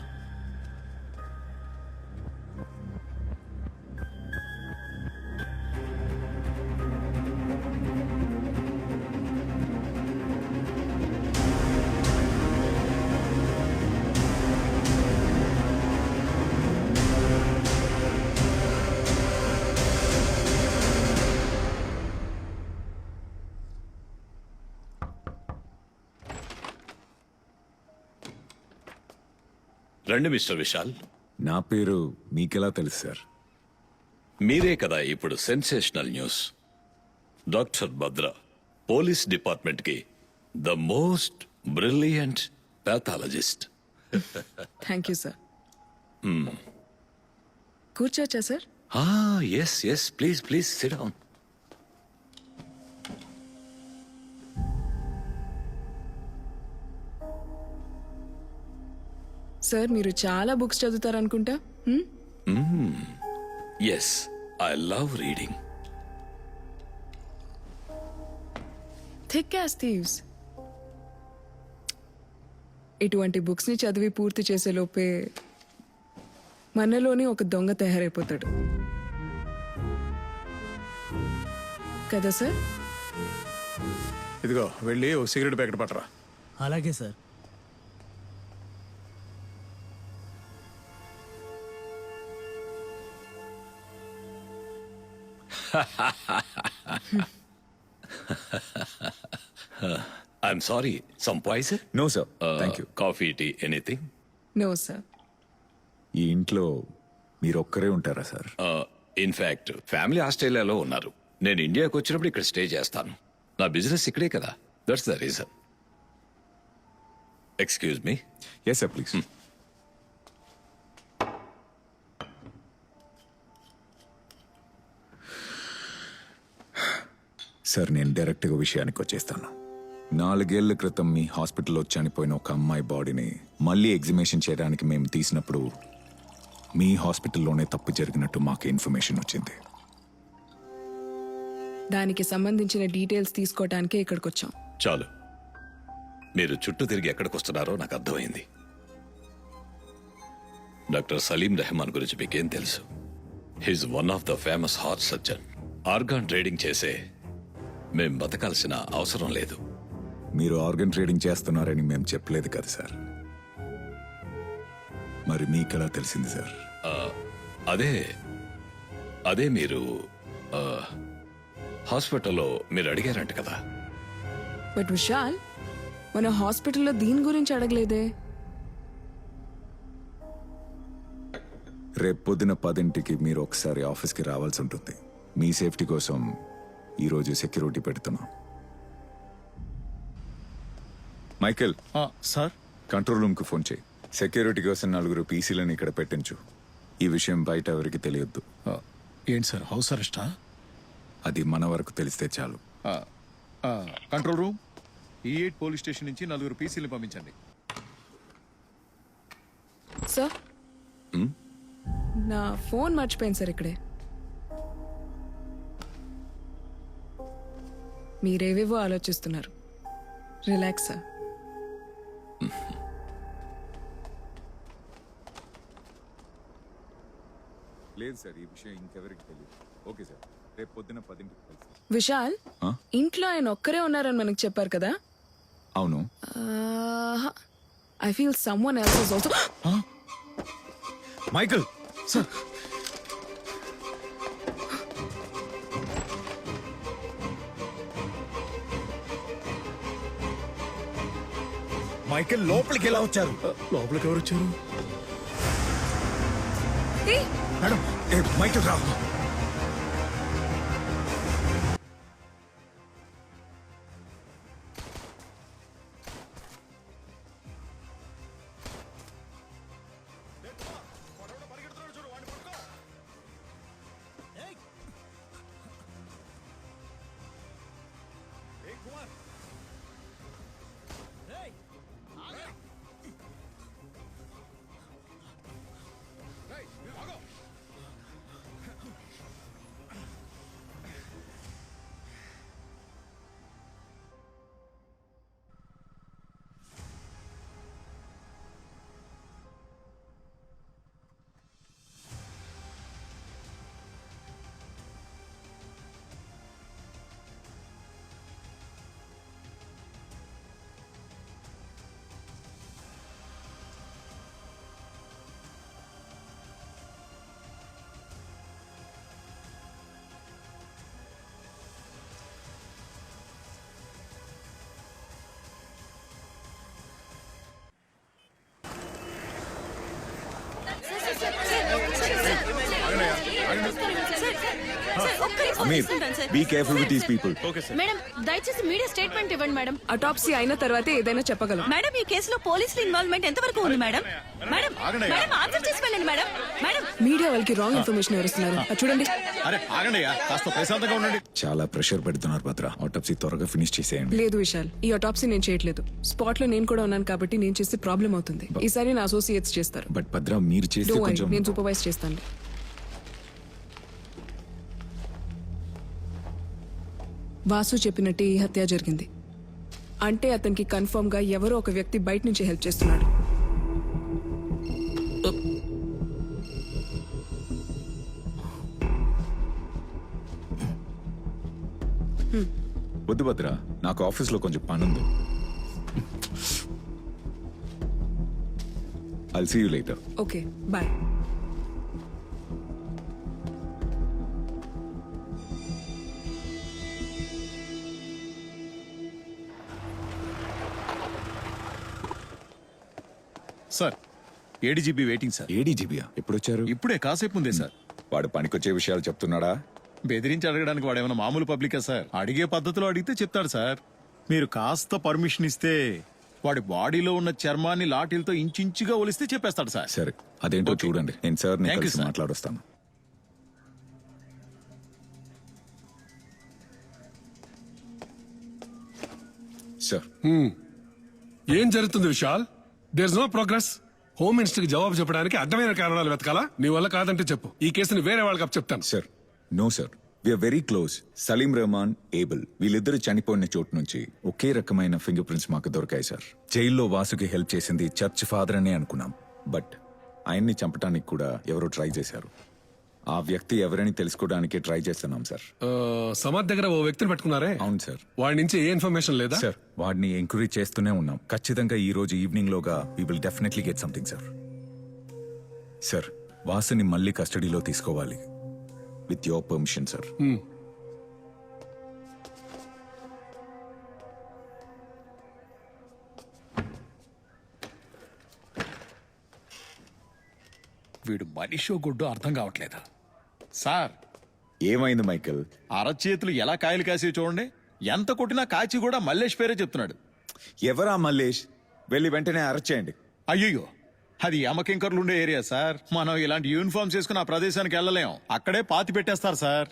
రండి మిస్టర్ విశాల్. నా పేరు మీకెలా తెలుసు సార్? మీరే కదా ఇప్పుడు sensational news. Doctor Bhadra police department కి the most brilliant pathologist. Thank you sir. కూర్చోచ్చా sir? Yes yes, please please sit down. Sir మీరు చాలా బుక్స్ చదువుతారనుకుంటా. Yes, I love reading. Thick as thieves. ఇటువంటి బుక్స్ ని చదివి పూర్తి చేసే లోపే మనలోని ఒక దొంగ తయారైపోతాడు కదా సార్? ఇదిగో వెళ్ళి ఓ సిగరెట్ ప్యాకెట్ పట్టరా. అలాగే sir. I'm sorry, some poison? No sir, thank you. Coffee, tea, anything? No sir. ఈ ఇంట్లో మీరొక్కరే ఉంటారా సార్? ఇన్ఫాక్ట్ ఫ్యామిలీ ఆస్ట్రేలియాలో ఉన్నారు. నేను ఇండియాకి వచ్చినప్పుడు ఇక్కడ స్టే చేస్తాను. నా బిజినెస్ ఇక్కడే కదా, that's the reason. Excuse me. Yes sir, please. Sir, నేను డైరెక్ట్గా విషయానికి వచ్చేస్తాను. 4 ఏళ్ల క్రితం మీ హాస్పిటల్లో చనిపోయిన ఒక అమ్మాయి బాడీని మళ్ళీ ఎగ్జిబిషన్ చేయడానికి మేము తీసినప్పుడు మీ హాస్పిటల్లోనే తప్పు జరిగినట్టు మాకు ఇన్ఫర్మేషన్ వచ్చింది. దానికి సంబంధించిన డీటెయిల్స్ తీసుకోవటానికే ఇక్కడికి వచ్చాం. చాలు, మీరు చుట్టూ తిరిగి ఎక్కడికి వస్తున్నారో నాకు అర్థమైంది. డాక్టర్ సలీం రెహమాన్ గురించి మీకేం తెలుసు? He's one of the famous heart surgeon. Organ trading చేసే మేం బతకాల్సిన అవసరం లేదు. మీరు ఆర్గన్ ట్రేడింగ్ చేస్తున్నారని మేము చెప్పలేదు కదా సార్. మరి మీకెలా తెలిసింది సార్? అదే మీరు హాస్పిటల్లో మీరు అడిగారంట కదా. బట్ విశాల్, మన హాస్పిటల్లో దీని గురించి అడగలేదే. రేపు పొద్దున 10ంటికి మీరు ఒకసారి ఆఫీస్కి రావాల్సి ఉంటుంది. మీ సేఫ్టీ కోసం ఈరోజు సెక్యూరిటీ పెడుతున్నాం. మైకేల్, సార్, కంట్రోల్ రూమ్కి ఫోన్ చేయి. సెక్యూరిటీ కోసం 4 పీసీలను ఇక్కడ పెట్టించు. ఈ విషయం బయట ఎవరికి తెలియొద్దు. ఏంటి సార్, హౌస్ అరెస్టా? అది మన వరకు తెలిస్తే చాలు. Control room, E8 police station నుంచి 4 పీసీలు పంపించండి. సార్, నా ఫోన్ మర్చిపోయింది సార్ ఇక్కడే. మీరేవేవో ఆలోచిస్తున్నారు. Relax sir. లేదు సార్, ఈ విషయం ఇంకెవరికి తెలియదు. ఓకే సార్, రేపు పొద్దున 10ంటికి కలిసి. విశాల్, ఇంట్లో ఆయన ఒక్కరే ఉన్నారని మనకు చెప్పారు కదా. అవును. I feel someone else is also. Michael sir, Michael లోపలికి ఎలా వచ్చారు? లోపలికి ఎవరు వచ్చారు? మేడం, మైకేల్ రా. Amir be careful with these people. Madam దయచేసి మీడియా స్టేట్మెంట్ ఇవ్వండి మేడం. అటాప్సీ అయిన తర్వాతే ఏదైనా చెప్పగలం. మేడం ఈ కేసులో పోలీసుల ఇన్వాల్వ్మెంట్ ఎంతవరకు ఉంది మేడం? మేడం మేడం ఆన్సర్ చేసి వెళ్ళండి మేడం. మేడం మీడియా వాళ్ళకి రాంగ్ ఇన్ఫర్మేషన్ ఎవరిస్తున్నారు అది చూడండి. అరే ఆగండి కాస్త ప్రశాంతంగా ఉండండి. చాలా ప్రెషర్ పెడుతున్నారు భద్ర. ఆటోప్సీ త్వరగా ఫినిష్ చేసేయండి. లేదు విశాల్, ఈ అటాప్సీ నేను చేయట్లేదు. స్పాట్ లో నేను కూడా ఉన్నాను కాబట్టి నేను చేస్తే ప్రాబ్లం అవుతుంది. ఈసారి నా అసోసియేట్స్ చేస్తారు. బట్ భద్ర మీరు చేస్తే Don't worry, కొంచెం నేను సూపర్వైజ్ చేస్తాను. వాసు చెప్పినట్టే ఈ హత్య జరిగింది. అంటే అతనికి కన్ఫర్మ్ గా ఎవరో ఒక వ్యక్తి బయట నుంచి హెల్ప్ చేస్తున్నాడు. వద్దు భద్ర, నాకు ఆఫీస్లో కొంచెం పని ఉంది. I'll see you later. Okay bye. Sir ADGP waiting sir. ఏడీజీబీయా ఎప్పుడు వచ్చారు? ఇప్పుడే కాసేపు ఉంది సార్. వాడు పనికొచ్చే విషయాలు చెప్తున్నాడా? బెదిరించి అడగడానికి వాడు ఏమైనా మామూలు పబ్లికా సార్? అడిగే పద్ధతిలో అడిగితే చెప్తాడు సార్. మీరు కాస్త పర్మిషన్ ఇస్తే వాడి బాడీలో ఉన్న చర్మాన్ని లాఠీలతో ఇంచుగా ఒలిస్తే చెప్పేస్తాడు సార్. సరే అదేంటో చూడండి. నేను సార్ Thank you, కలిసి sir. మాట్లాడొస్తాను. సార్ ఏం జరుగుతుంది Vishal? There no progress. Home minister కి జవాబు చెప్పడానికి అడ్డమైన కారణాలు వెతకాలా? నీ వల్ల కాదంటే చెప్పు, ఈ కేసుని వేరే వాళ్ళకి అప్పచెప్తాను. Sir no sir, we are very close. Salim Rahman, Abel వీళ్ళిద్దరు చనిపోయిన చోటు నుంచి ఒకే రకమైన ఫింగర్ ప్రింట్స్ మాకు దొరికాయి సార్. జైల్లో వాసుకి హెల్ప్ చేసింది చర్చ్ ఫాదర్ అనే అనుకున్నాం. బట్ ఆయన్ని చంపడానికి కూడా ఎవరో ట్రై చేశారు. ఆ వ్యక్తి ఎవరని తెలుసుకోవడానికి ట్రై చేస్తున్నాం సార్. సమాధ్ దగ్గర ఓ వ్యక్తిని పట్టుకున్నారే? అవును సార్. వాడి నుంచి ఏ ఇన్ఫర్మేషన్ లేదా? సార్ వాడిని ఎంక్వైరీ చేస్తూనే ఉన్నాం. ఖచ్చితంగా ఈ రోజు ఈవినింగ్ లోగా we will definitely get something sir. Sir వాసుని మళ్ళీ కస్టడీలో తీసుకోవాలి. With your permission sir. వీడు మనిషో గుడ్డో అర్థం కావట్లేదు సార్. ఏమైంది మైకల్? అరచేతులు ఎలా కాయలు కాసి చూడండి. ఎంత కొట్టినా కాచి కూడా మల్లేష్ పేరే చెప్తున్నాడు. ఎవరా మల్లేష్? వెళ్ళి వెంటనే అరెస్ట్ చేయండి. అయ్యయ్యో, అది యమకింకర్లు ఉండే ఏరియా సార్. మనం ఇలాంటి యూనిఫామ్స్ వేసుకుని ఆ ప్రదేశానికి వెళ్ళలేం. అక్కడే పాతి పెట్టేస్తారు సార్.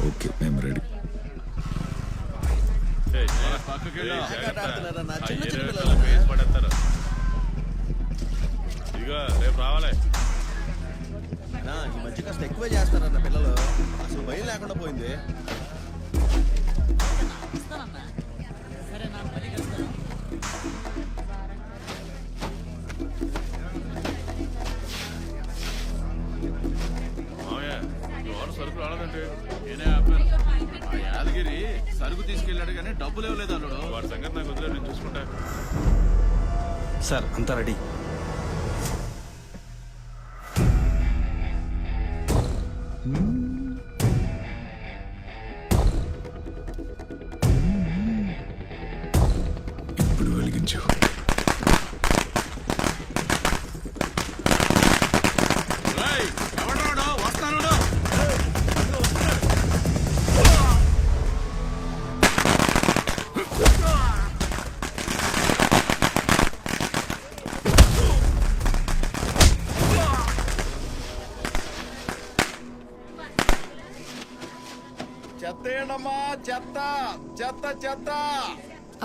ఓకే మేము రెడీ. రేపు రావాలి. ఈ మధ్య కాస్త ఎక్కువే చేస్తారన్న పిల్లలు. అసలు భయం లేకుండా పోయింది. సరుకు రాలేదంటే నేనే ఆపాను. ఆ యాదగిరి సరుకు తీసుకెళ్ళాడు కానీ డబ్బులు ఇవ్వలేదు అన్నాడు. వాడి సంగతి నాకు వదిలేదు, నేను చూసుకుంటా. సార్ అంతా రెడీ. ఇప్పుడు వెలిగించు.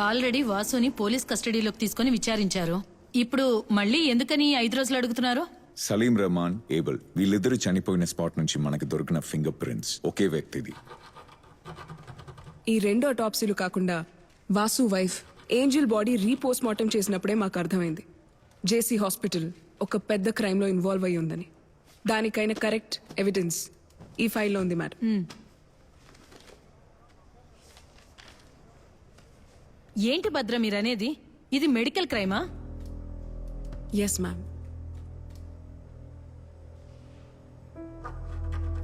ఆల్రెడీ వాసుని పోలీస్ కస్టడీలోకి తీసుకుని విచారించారు. ఇప్పుడు మళ్ళీ ఎందుకని 5 రోజులు అడుగుతున్నారు? సలీం రెహమాన్, ఏబుల్ వీళ్ళిద్దరూ చనిపోయిన స్పాట్ నుంచి మనకి దొరికిన ఫింగర్ ప్రింట్స్ ఒకే వ్యక్తిది. ఈ 2 అటాప్సీలు కాకుండా Vasu wife Angel body repost mortem చేసినప్పుడే మాకు అర్థమైంది జేసీ హాస్పిటల్ ఒక పెద్ద క్రైమ్ లో ఇన్వాల్వ్ అయి ఉందని. దానికైన కరెక్ట్ ఎవిడెన్స్ ఈ ఫైల్లో ఉంది మేడం. ఏంటి భద్ర మీరనేది? ఇది మెడికల్ క్రైమా? Yes ma'am.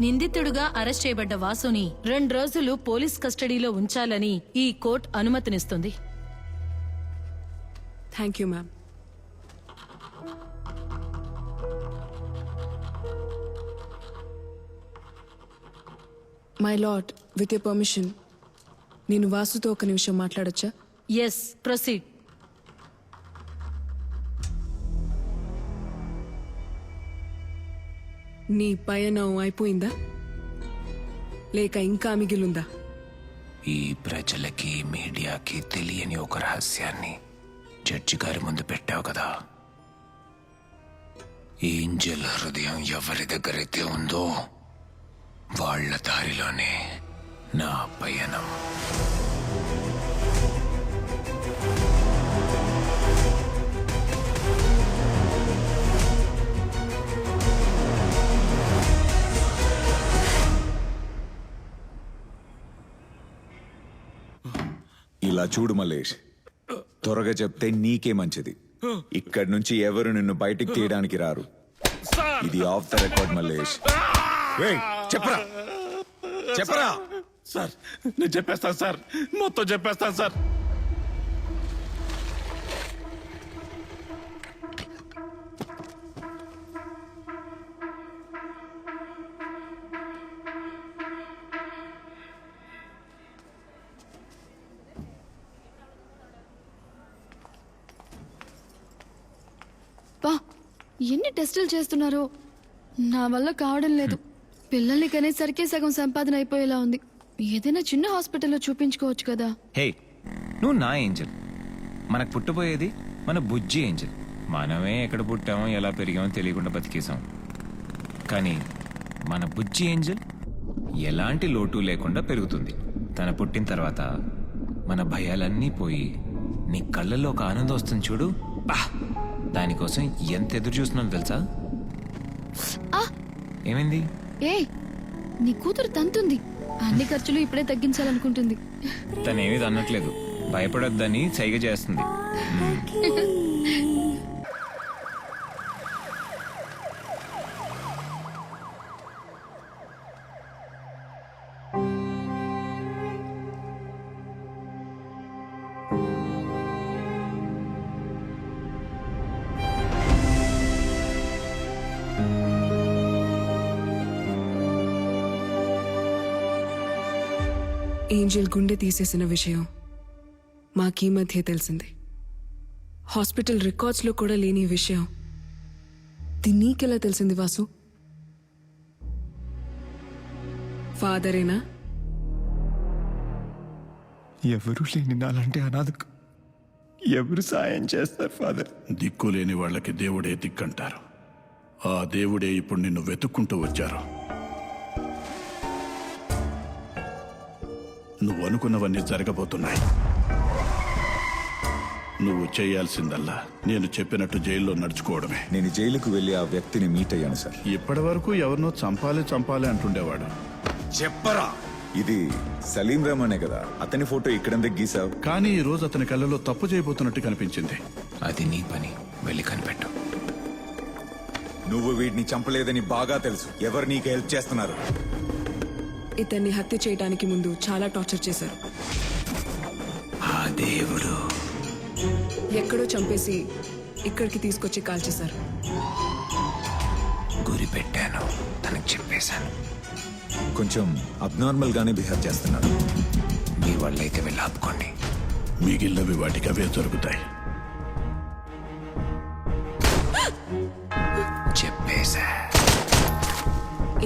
నిందితుడుగా అరెస్ట్ చేయబడ్డ వాసుని 2 రోజులు పోలీస్ కస్టడీలో ఉంచాలని ఈ కోర్టు అనుమతినిస్తుంది. Thank you ma'am. My lord, with your permission నేను వాసుతో ఒక నిమిషం మాట్లాడొచ్చా? Yes, proceed. నీ పయనం అయిపోయిందా లేక ఇంకా మిగిలుందా? ఈ ప్రజలకి మీడియాకి తెలియని ఒక రహస్యాన్ని జడ్జి గారి ముందు పెట్టావు కదా. ఏంజల్ హృదయం ఎవరి దగ్గరైతే ఉందో వాళ్ళ దారిలోనే నా పయనం. ఇలా చూడు మల్లేష్, త్వరగా చెప్తే నీకే మంచిది. ఇక్కడి నుంచి ఎవరు నిన్ను బయటికి తీయడానికి రారు. ఇది ఆఫ్ ద రికార్డ్ మల్లేష్. ఏయ్, చెప్పరా చెప్పరా. సార్ నేను చెప్పేస్తాను సార్, మొత్తం చెప్పేస్తాను సార్. పా, ఎన్ని టెస్టులు చేస్తున్నారో నా వల్ల కావడం లేదు. పిల్లల్ని కనేసరికి సగం సంపాదన అయిపోయేలా ఉంది. ఏదైనా చిన్న హాస్పిటల్లో చూపించుకోవచ్చు కదా. హే, నువ్వు నా ఏంజల్, మనకు పుట్టబోయేది మన బుజ్జి ఏంజల్. మనమే ఎక్కడ పుట్టామో ఎలా పెరిగామో తెలియకుండా బతికేసాం. కానీ మన బుజ్జి ఏంజల్ ఎలాంటి లోటు లేకుండా పెరుగుతుంది. తన పుట్టిన తర్వాత మన భయాలన్నీ పోయి నీ కళ్ళల్లో ఒక ఆనందం వస్తుంది చూడు. బా, దానికోసం ఎంత ఎదురు చూస్తున్నావు తెలుసా? ఏమైంది? ఏ, నీ కూతురు తంతుంది. అన్ని ఖర్చులు ఇప్పుడే తగ్గించాలనుకుంటుంది. తనేమీ అనట్లేదు, భయపడొద్దని సైగ చేస్తుంది. ఏంజల్ గుండె తీసేసిన విషయం మాకీ మధ్య తెలిసింది. హాస్పిటల్ రికార్డ్స్లో కూడా లేని విషయం నీకెలా తెలిసింది వాసు? ఫాదరేనా? ఎవరు లేని నాలంటే అనాథకు ఎవరు సాయం చేస్తారు ఫాదర్? దిక్కులేని వాళ్ళకి దేవుడే దిక్కంటారు. ఆ దేవుడే ఇప్పుడు నిన్ను వెతుక్కుంటూ వచ్చారు. నువ్వు అనుకున్నవన్నీ జరగబోతున్నాయి. నువ్వు చేయాల్సిందల్లా నేను చెప్పినట్టు జైల్లో నడుచుకోవడమే. నేను జైలుకు వెళ్ళి ఆ వ్యక్తిని మీట్ అయ్యాను సార్. ఇప్పటి వరకు ఎవరినో చంపాలి అంటుండేవాడు. చెప్పరా, ఇది సలీం రెహమానే కదా? అతని ఫోటో ఇక్కడందే గీసావు. కానీ ఈ రోజు అతని కళ్ళలో తప్పు చేయబోతున్నట్టు కనిపించింది. అది నీ పని, వెళ్ళి కనిపెట్టు. నువ్వు వీడిని చంపలేదని బాగా తెలుసు. ఎవరు నీకు హెల్ప్ చేస్తున్నారు? ఇతన్ని హత్య చేయడానికి ముందు చాలా టార్చర్ చేశారు. ఆ దేవుడు ఎక్కడో చంపేసి ఇక్కడికి తీసుకొచ్చి కాల్చేశారు. గురి పెట్టాను, తనకు చెప్పేశాను. కొంచెం అబ్నార్మల్ గానే బిహేవ్ చేస్తున్నాడు. మీ వాళ్ళైతే వెళ్ళి ఆపుకోండి. మిగిలినవి వాటికి అవే జరుగుతాయి. చెప్పేశా.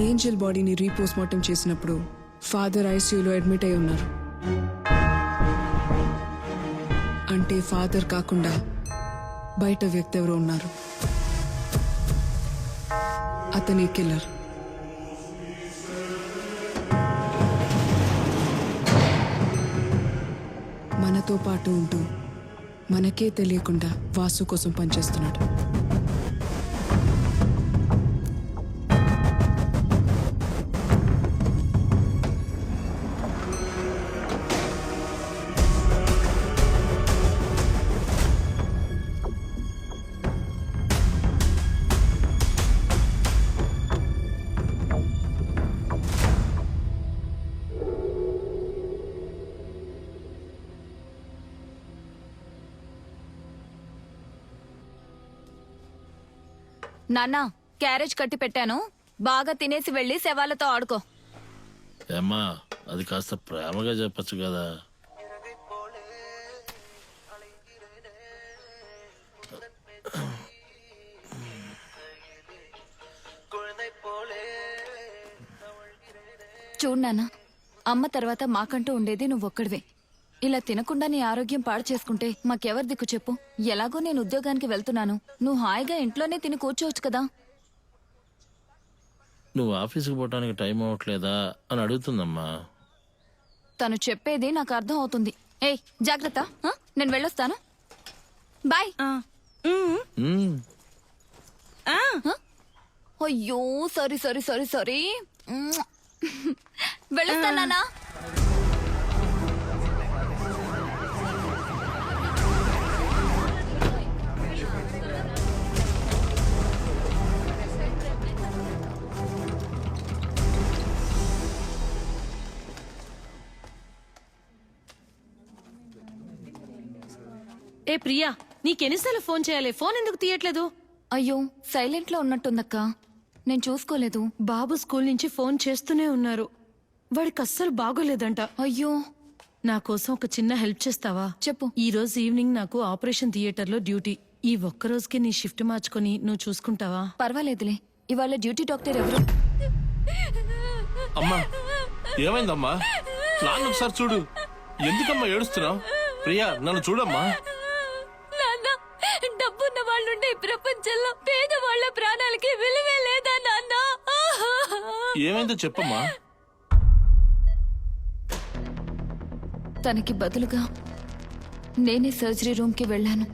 ఏంజల్ బాడీని రీపోస్ట్మార్టం చేసినప్పుడు ఫాదర్ ఐసీయూలో అడ్మిట్ అయి ఉన్నారు. అంటే ఫాదర్ కాకుండా బయట వ్యక్తి ఎవరో ఉన్నారు. అతని కిల్లర్. మనతో పాటు ఉంటూ మనకే తెలియకుండా వాసు కోసం పనిచేస్తున్నాడు. నాన్న క్యారేజ్ కట్టి పెట్టాను, బాగా తినేసి వెళ్ళి శవాలతో ఆడుకో. ఏమ్మా అది కాస్త ప్రేమగా చెప్పచ్చు కదా. చూడు నాన్న, అమ్మ తర్వాత మాకంటూ ఉండేది నువ్వొక్కడివే. ఇలా తినకుండా నీ ఆరోగ్యం పాడు చేసుకుంటే మాకెవరి దిక్కు చెప్పు? ఎలాగో నేను ఉద్యోగానికి వెళ్తున్నాను, నువ్వు హాయిగా ఇంట్లోనే తిని కూర్చోవచ్చు కదా. నువ్వు ఆఫీస్కి పోవటానికి టైం అవ్వట్లేదా అని అడుగుతుందమ్మా. తను చెప్పేది నాకు అర్థం అవుతుంది. ఏయ్ జాగ్రత్త, నేను వెళ్ళొస్తాను, బాయ్. ఉమ్, అయ్యో సారీ సారీ సారీ సారీ, వెళ్ళొస్తానా? ఏ ప్రియా, నీకెన్నిసార్లు ఫోన్ చేయాలి? ఫోన్ ఎందుకు తీయట్లేదు? అయ్యో సైలెంట్ లో ఉన్నట్టుందక్క, నేను చూసుకోలేదు. బాబు స్కూల్ నుంచి ఫోన్ చేస్తూనే ఉన్నారు. వాడికి అస్సలు బాగోలేదంట. అయ్యో, నా కోసం ఒక చిన్న హెల్ప్ చేస్తావా? చెప్పు. ఈ రోజు ఈవినింగ్ నాకు ఆపరేషన్ థియేటర్ లో డ్యూటీ. ఈ ఒక్క రోజుకి నీ షిఫ్ట్ మార్చుకొని నువ్వు చూసుకుంటావా? పర్వాలేదులే, ఇవాళ డ్యూటీ డాక్టర్ ఎవరు? అమ్మా ఏమైందమ్మా? నాన్న ఒకసారి చూడు. ఎందుకమ్మా ఏడుస్తున్నావు? ప్రియా నన్ను చూడమ్మా. నాన్న, డబ్బున్న వాళ్ళుండే ఈ ప్రపంచంలో పేదవాళ్ల ప్రాణాలకి విలువే లేదా నాన్న? ఏమైందో చెప్పమ్మా. తనకి బదులుగా నేనే సర్జరీ రూమ్ కి వెళ్ళాను.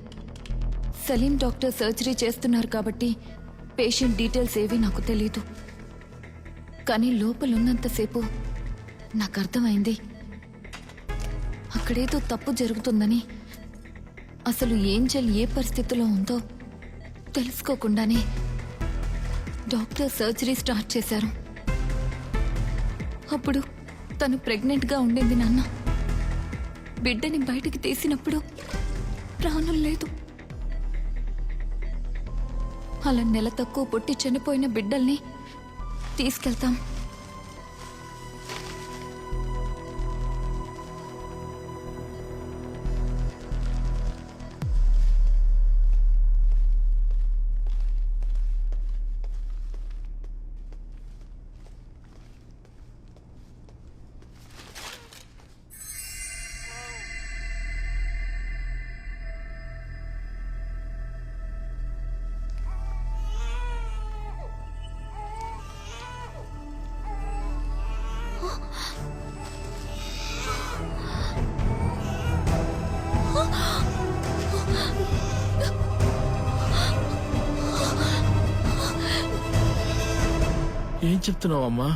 సలీం డాక్టర్ సర్జరీ చేస్తున్నారు కాబట్టి పేషెంట్ డీటెయిల్స్ ఏవి నాకు తెలీదు. కానీ లోపలున్నంతసేపు నాకు అర్థమైంది, అక్కడేదో తప్పు జరుగుతుందని. అసలు ఏంజెల్ ఏ పరిస్థితిలో ఉందో తెలుసుకోకుండానే డాక్టర్ సర్జరీ స్టార్ట్ చేశారు. అప్పుడు తను ప్రెగ్నెంట్ గా ఉండింది నాన్న. బిడ్డని బయటికి తీసినప్పుడు ప్రాణం లేదు. అలా నెల తక్కువ పుట్టి చనిపోయిన బిడ్డల్ని తీసుకెళ్తాం. ఏం చెప్తున్నావమ్మా?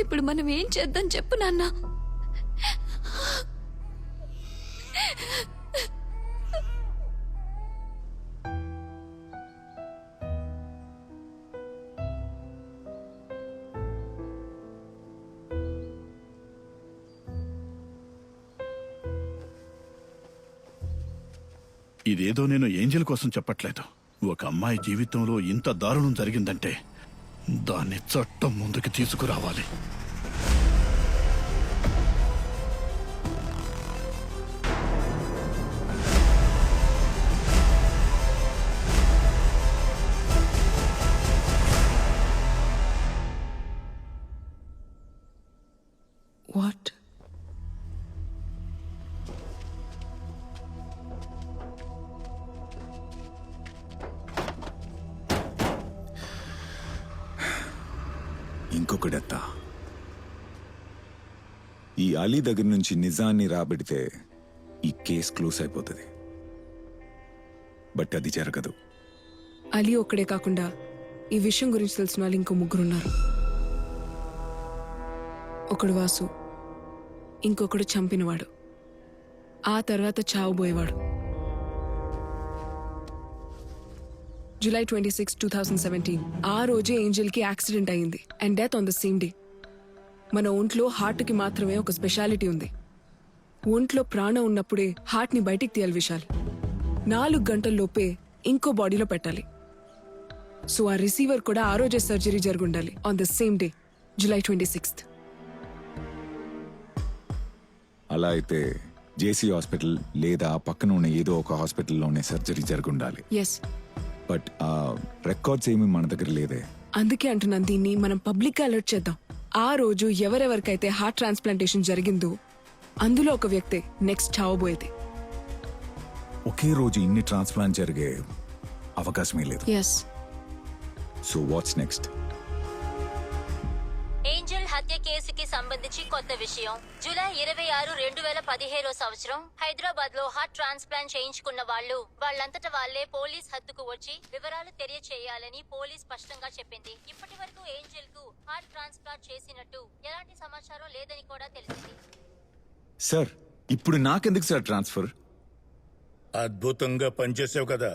ఇప్పుడు మనం ఏం చేద్దాం చెప్పు నాన్న. ఇదేదో నేను ఏంజెల్ కోసం చెప్పట్లేదు. ఒక అమ్మాయి జీవితంలో ఇంత దారుణం జరిగిందంటే దాన్ని చట్టం ముందుకు తీసుకురావాలి. వాట్? ఇంకొకడెత్తా. ఈ అలీ దగ్గర నుంచి నిజాన్ని రాబడితే ఈ కేసు క్లోజ్ అయిపోతుంది. బట్ అది జరగదు. అలీ ఒక్కడే కాకుండా ఈ విషయం గురించి తెలిసిన వాళ్ళు ఇంకో ముగ్గురున్నారు. ఒకడు వాసు, ఇంకొకడు చంపినవాడు, ఆ తర్వాత చావుబోయేవాడు. July 26, 2017 ఆ రోజే ఏంజెల్ కి యాక్సిడెంట్ అయింది and death on the same day. మన ఒంట్లో హార్ట్ కి మాత్రమే ఒక స్పెషాలిటీ ఉంది. ఒంట్లో ప్రాణం ఉన్నప్పుడే హార్ట్ ని బయటికి తీయాలి విశాల్. 4 గంటల్లోపే ఇంకో బాడీలో పెట్టాలి. సో ఆ రిసీవర్ కూడా ఆ రోజే సర్జరీ జరుగుండాలి on the same day, July 26th. అలా అయితే జేసీ హాస్పిటల్ లేదా పక్కన ఉన్న ఏదో ఒక హాస్పిటల్లోనే సర్జరీ జరుగుండాలి. ఎస్, బట్ ఆ రికార్డ్స్ ఏమీ మన దగ్గర లేదే. అందుకే అంటున్నాను దీన్ని మనం పబ్లిక్ గా అలర్ట్ చేద్దాం. ఆ రోజు ఎవరెవరికైతే హార్ట్ ట్రాన్స్ప్లాంటేషన్ జరిగిందో అందులో ఒక వ్యక్తే నెక్స్ట్ చావబోయేది. ఒకే రోజు ఇన్ని ట్రాన్స్ప్లాంట్ జరిగే అవకాశమే లేదు. Yes. So what's next? Angel హత్య కేసుకి సంబంధించి కొత్త విషయం. జూలై 26, 2017 సంవత్సరం హైదరాబాద్ లో హార్ట్ ట్రాన్స్ప్లాంట్ చేయించుకున్న వాళ్ళంతట వాళ్లే పోలీస్ హద్దుకు వచ్చి వివరాలు తెలియచేయాలని పోలీస్ స్పష్టంగా చెప్పింది. ఇప్పటి వరకు ఏంజల్ కు హార్ట్ ట్రాన్స్ప్లాంట్ చేసినట్టు ఎలాంటి సమాచారం లేదని కూడా తెలిసింది. సార్, ఇప్పుడు నాకెందుకు సార్ ట్రాన్స్ఫర్? అద్భుతంగా పనిచేసావు కదా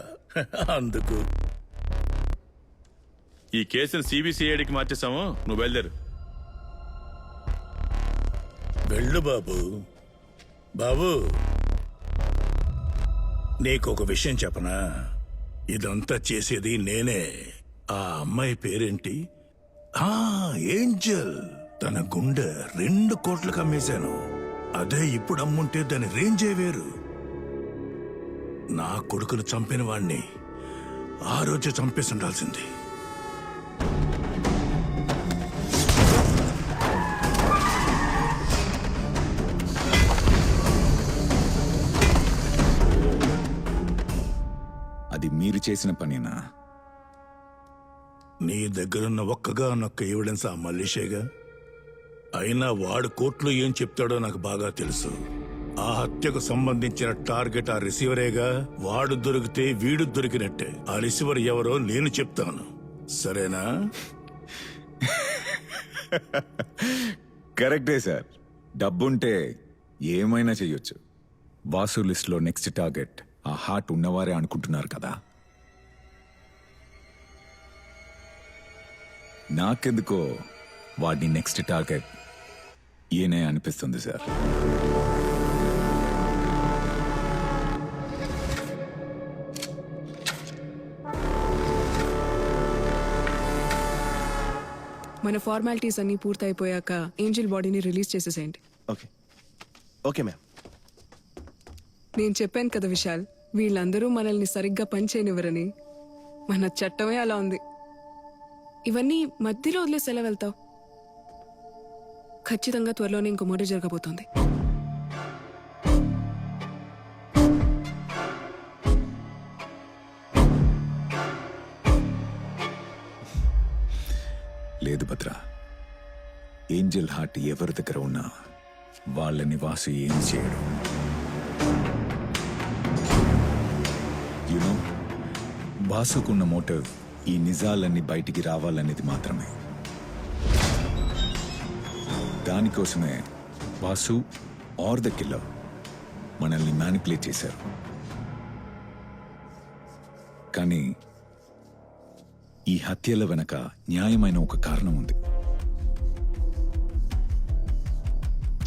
అందుకు. ఈ కేసును సిబిసిఐడికి మార్చేసాము. నువ్వు బయలుదేరు. వెళ్ళు బాబు. బాబు, నీకొక విషయం చెప్పనా? ఇదంతా చేసేది నేనే. ఆ అమ్మాయి పేరేంటి? ఏంజల్. తన గుండె 2 కోట్లకు అమ్మేశాను. అదే ఇప్పుడు అమ్ముంటే దాని రేంజే వేరు. నా కొడుకును చంపిన వాణ్ణి ఆ రోజే చంపేసి ఉండాల్సింది. అది మీరు చేసిన పనేనా? నీ దగ్గరున్న ఒక్కగానొక్క ఎవిడెన్స్ ఆ మల్లేషేగా. అయినా వాడు కోర్టులో ఏం చెప్తాడో నాకు బాగా తెలుసు. ఆ హత్యకు సంబంధించిన టార్గెట్ ఆ రిసీవరేగా. వాడు దొరికితే వీడు దొరికినట్టే. ఆ రిసీవర్ ఎవరో నేను చెప్తాను, సరేనా? కరెక్టే సార్. డబ్బుంటే ఏమైనా చెయ్యొచ్చు. వాసు లిస్ట్లో నెక్స్ట్ టార్గెట్ ఆ హార్ట్ ఉన్నవారే అనుకుంటున్నారు కదా. నాకెందుకో వాడిని నెక్స్ట్ టార్గెట్ ఈయనే అనిపిస్తుంది సార్. మన ఫార్మాలిటీస్ అన్ని పూర్తయిపోయాక ఏంజల్ బాడీని రిలీజ్ చేసేసేయండి. Okay okay ma'am. నేను చెప్పాను కదా విశాల్, వీళ్ళందరూ మనల్ని సరిగ్గా పనిచేయనివ్వరని. మన చట్టమే అలా ఉంది. ఇవన్నీ మధ్యలో వదిలేసి ఎలా వెళ్తావు? ఖచ్చితంగా త్వరలోనే ఇంకో మర్డర్ జరగబోతోంది. లేదు భద్ర, ఏంజల్ హార్ట్ ఎవరి దగ్గర ఉన్నా వాళ్ళని వాసు ఏం చేయడు. యునో, వాసుకున్న మోటివ్ ఈ నిజాలన్నీ బయటికి రావాలనేది మాత్రమే. దానికోసమే వాసు ఆర్ ద కిల్లర్ మనల్ని మ్యానిపులేట్ చేశారు. కానీ ఈ హత్యల వెనక న్యాయమైన ఒక కారణం ఉంది.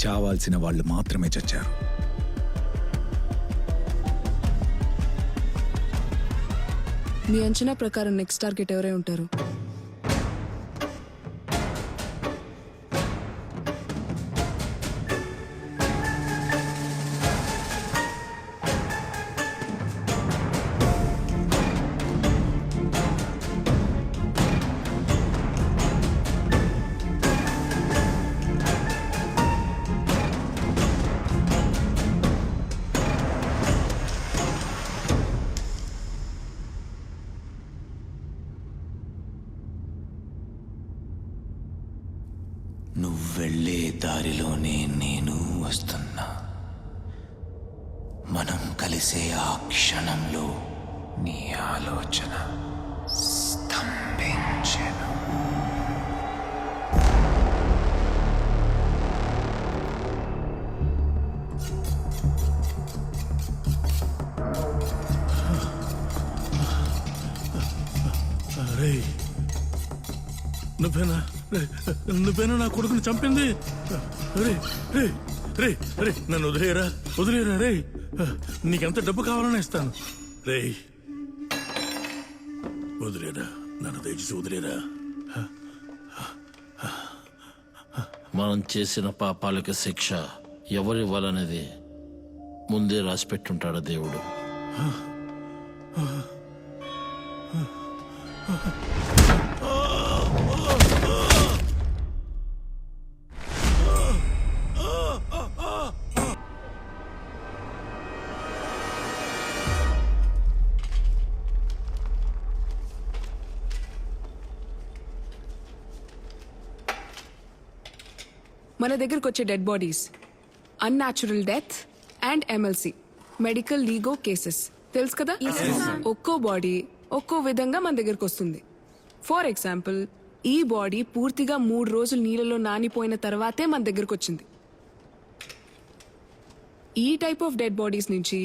చావాల్సిన వాళ్ళు మాత్రమే చచ్చారు. మీ అంచనా ప్రకారం నెక్స్ట్ టార్గెట్ ఎవరై ఉంటారు? నువ్వు వెళ్ళే దారిలోనే నేను వస్తున్నా. మనం కలిసే ఆ క్షణంలో నీ ఆలోచన స్తంభించెను. నువ్వేనా నా కొడుకుని చంపింది? రే రే రే రే, నన్ను వదిలేరా వదిలేరా. రే, నీకెంత డబ్బు కావాలన్నా ఇస్తాను. రేయ్ వదిలేరా, నన్ను దయచేసి వదిలేరా. మనం చేసిన పాపాలకు శిక్ష ఎవరివ్వాలనేది ముందే రాసి పెట్టుంటాడు దేవుడు. మన దగ్గరకు వచ్చే dead bodies unnatural death and MLC medical legal cases తెలుసు కదా. ఒక్కో బాడీ ఒక్కో విధంగా మన దగ్గరకు వస్తుంది. ఫర్ ఎగ్జాంపుల్, ఈ బాడీ పూర్తిగా 3 రోజులు నీళ్ళలో నానిపోయిన తర్వాతే మన దగ్గరకు వచ్చింది. ఈ టైప్ ఆఫ్ డెడ్ బాడీస్ నుంచి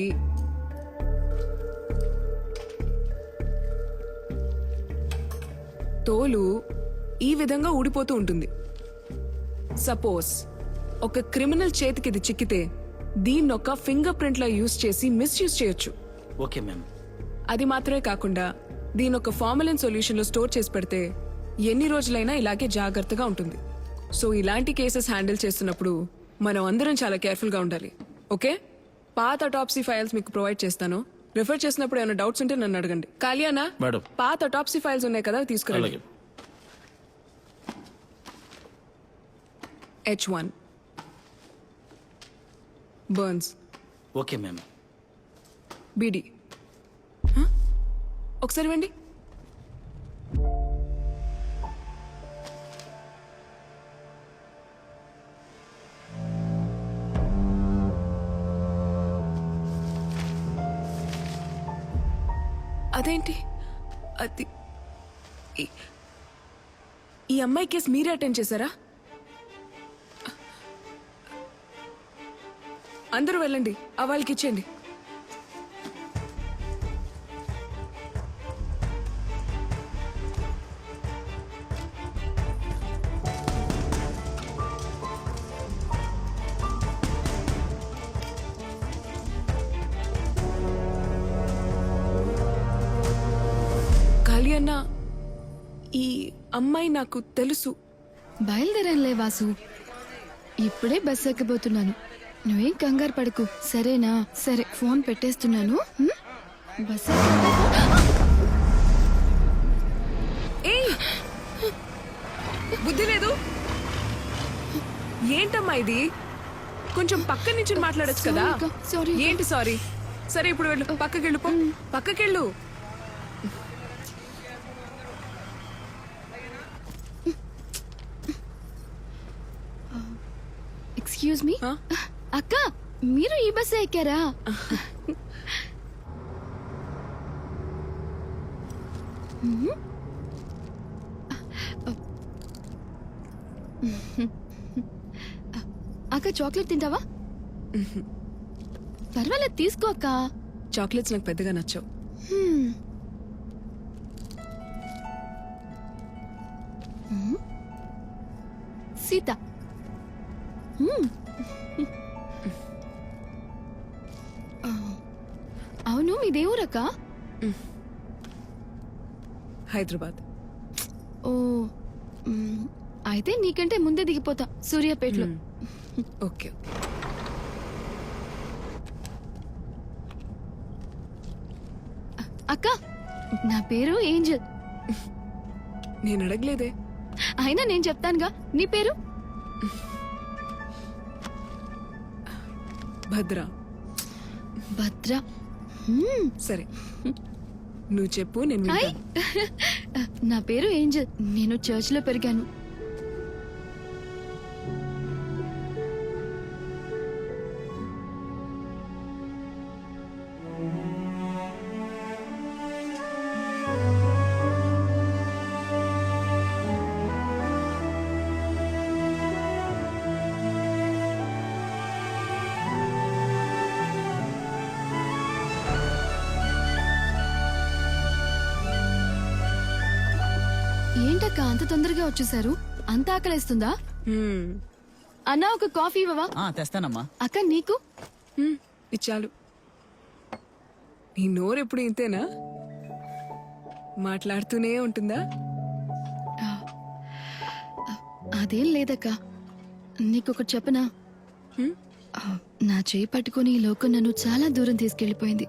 తోలు ఈ విధంగా ఊడిపోతూ ఉంటుంది. సపోజ్ ఒక క్రిమినల్ చేతికి ఇది చిక్కితే దీన్ని ఒక ఫింగర్ ప్రింట్ లా యూజ్ చేసి మిస్యూజ్ చేయొచ్చు. Okay ma'am. అది మాత్రమే కాకుండా దీని ఒక ఫార్మలిన్ సొల్యూషన్ లో స్టోర్ చేసి పెడితే ఎన్ని రోజులైనా ఇలాగే జాగ్రత్తగా ఉంటుంది. సో ఇలాంటి కేసెస్ హ్యాండిల్ చేస్తున్నప్పుడు మనం అందరం చాలా కేర్ఫుల్ గా ఉండాలి. ఓకే, పాత అటాప్సీ ఫైల్స్ మీకు ప్రొవైడ్ చేస్తాను. రిఫర్ చేసినప్పుడు ఏమైనా డౌట్స్ ఉంటే నన్ను అడగండి. కాలియానా, మేడం. పాత అటాప్సీ ఫైల్స్ ఉన్నాయి కదా, తీసుకురండి. అలాగే. H1 burns. Okay ma'am. Beedi ఒకసారి వెండి. అదేంటి అది ఈ అమ్మాయి కేసు మీరే అటెండ్ చేశారా? అందరూ వెళ్ళండి, ఆ వాళ్ళకి ఇచ్చేయండి. కాళీ అన్న, ఈ అమ్మాయి నాకు తెలుసు. బయలుదేరానులే వాసు, ఇప్పుడే బస్ ఎక్కబోతున్నాను. నువ్వేం కంగారు పడకు, సరేనా? సరే, ఫోన్ పెట్టేస్తున్నాను. బస్ ఏయ్, బుద్ధి లేదు ఏంటమ్మా ఇది? కొంచెం పక్క నుంచి మాట్లాడొచ్చు కదా. సారీ. ఏంటి సారీ? సరే ఇప్పుడు వెళ్ళు, పక్కకెళ్ళు, పో పక్కకెళ్ళు. ఎక్స్క్యూజ్ మీ అక్క, మీరు ఈ బస్ ఎక్కారా? అక్క, చాక్లెట్ తింటావా? పర్వాలేదు, తీసుకో అక్క. చాక్లెట్స్ నాకు పెద్దగా నచ్చవు. సీత, అవును, మీ దేవురక్క? హైదరాబాద్. ఓ, అయితే నీకంటే ముందే దిగిపోతా సూర్యాపేటలో. ఓకే. అక్క, నా పేరు ఏంజల్. నేను అడగలేదే. అయినా నేను చెప్తానుగా. నీ పేరు? భద్ర. భద్ర. సరే, నువ్వు చెప్పు, నేను హాయ్, వింటాను. నా పేరు ఏంజల్. నేను చర్చ్ లో పెరిగాను. ఏంటక్క అంత తొందరగా వచ్చేసారు? అంత ఆకలేస్తుందా? అన్నా, ఒక కాఫీ ఇవ్వవా? తెస్తానమ్మా. అక్క, నీకు? ఇచ్చాలు. నీ నోరెప్పుడు ఇంతేనా? మాట్లాడుతూనే ఉంటుందా? అదేం లేదక్క. నీకొకటి చెప్పనా? నా చేయి పట్టుకుని ఈ లోకం నన్ను చాలా దూరం తీసుకెళ్లిపోయింది.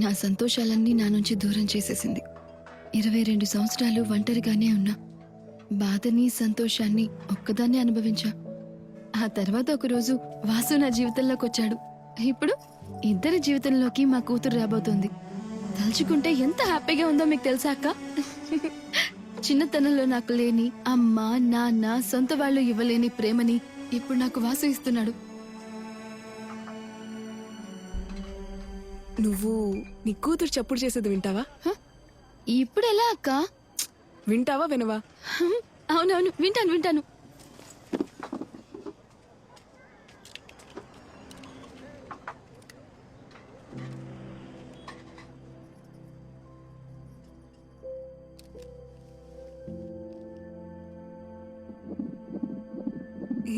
నా సంతోషాలన్నీ నా నుంచి దూరం చేసేసింది. 22 సంవత్సరాలు ఒంటరిగానే ఉన్నా. బాధని సంతోషాన్ని ఒక్కదాన్నే అనుభవించా. ఆ తర్వాత ఒకరోజు వాసు నా జీవితంలోకి వచ్చాడు. ఇప్పుడు ఇద్దరి జీవితంలోకి మా కూతురు రాబోతోంది. తలుచుకుంటే ఎంత హ్యాపీగా ఉందో మీకు తెలుసా అక్క? చిన్నతనంలో నాకు లేని అమ్మ నాన్న సొంత వాళ్ళు ఇవ్వలేని ప్రేమని ఇప్పుడు నాకు వాసు ఇస్తున్నాడు. నువ్వు నీ కూతురు చప్పుడు చేసేది వింటావా? ఇప్పుడు ఎలా అక్క? వింటావా వినవా? అవునవును, వింటాను వింటాను.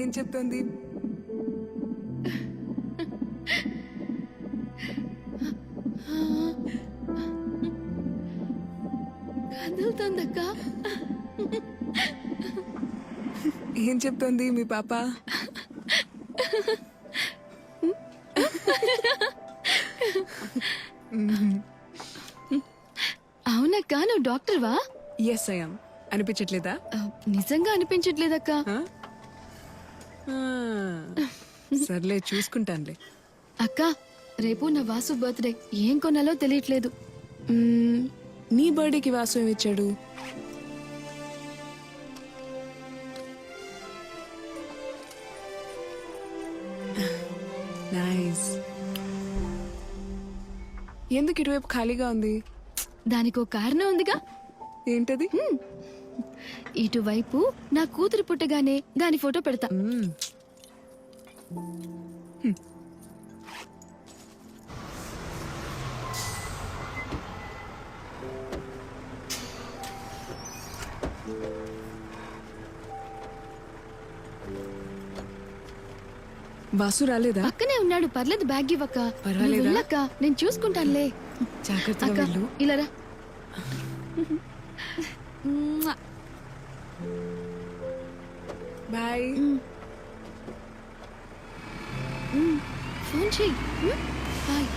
ఏం చెప్తోంది? కదులుతోందక్క. ఏం చెప్తోంది మీ పాప? అవునక్క, నువ్వు డాక్టర్వా? Yes I am. అనిపించట్లేదా? నిజంగా అనిపించట్లేదక్క. సర్లే, చూసుకుంటానులే. అక్క, రేపు నా వాసు బర్త్డే. ఏం కొనాలో తెలియట్లేదు. నీ బర్త్డేకి వాసు ఏమిచ్చాడు? నైస్. ఎందుకు ఇటువైపు ఖాళీగా ఉంది? దానికో కారణం ఉందిగా. ఏంటది? ఇటువైపు నా కూతురు పుట్టగానే దాని ఫోటో పెడతా. వాసు రాలేదా? పక్కనే ఉన్నాడు, పర్లేదు. బ్యాగ్ ఇవ్వక్క. పర్వాలేదా? నువ్వు వెళ్ళక్క, నేను చూసుకుంటానులే. జాగ్రత్తగా అక్క, వెళ్ళు. ఇలా రా. బాయ్. ఫోన్ చెయ్యి. బాయ్.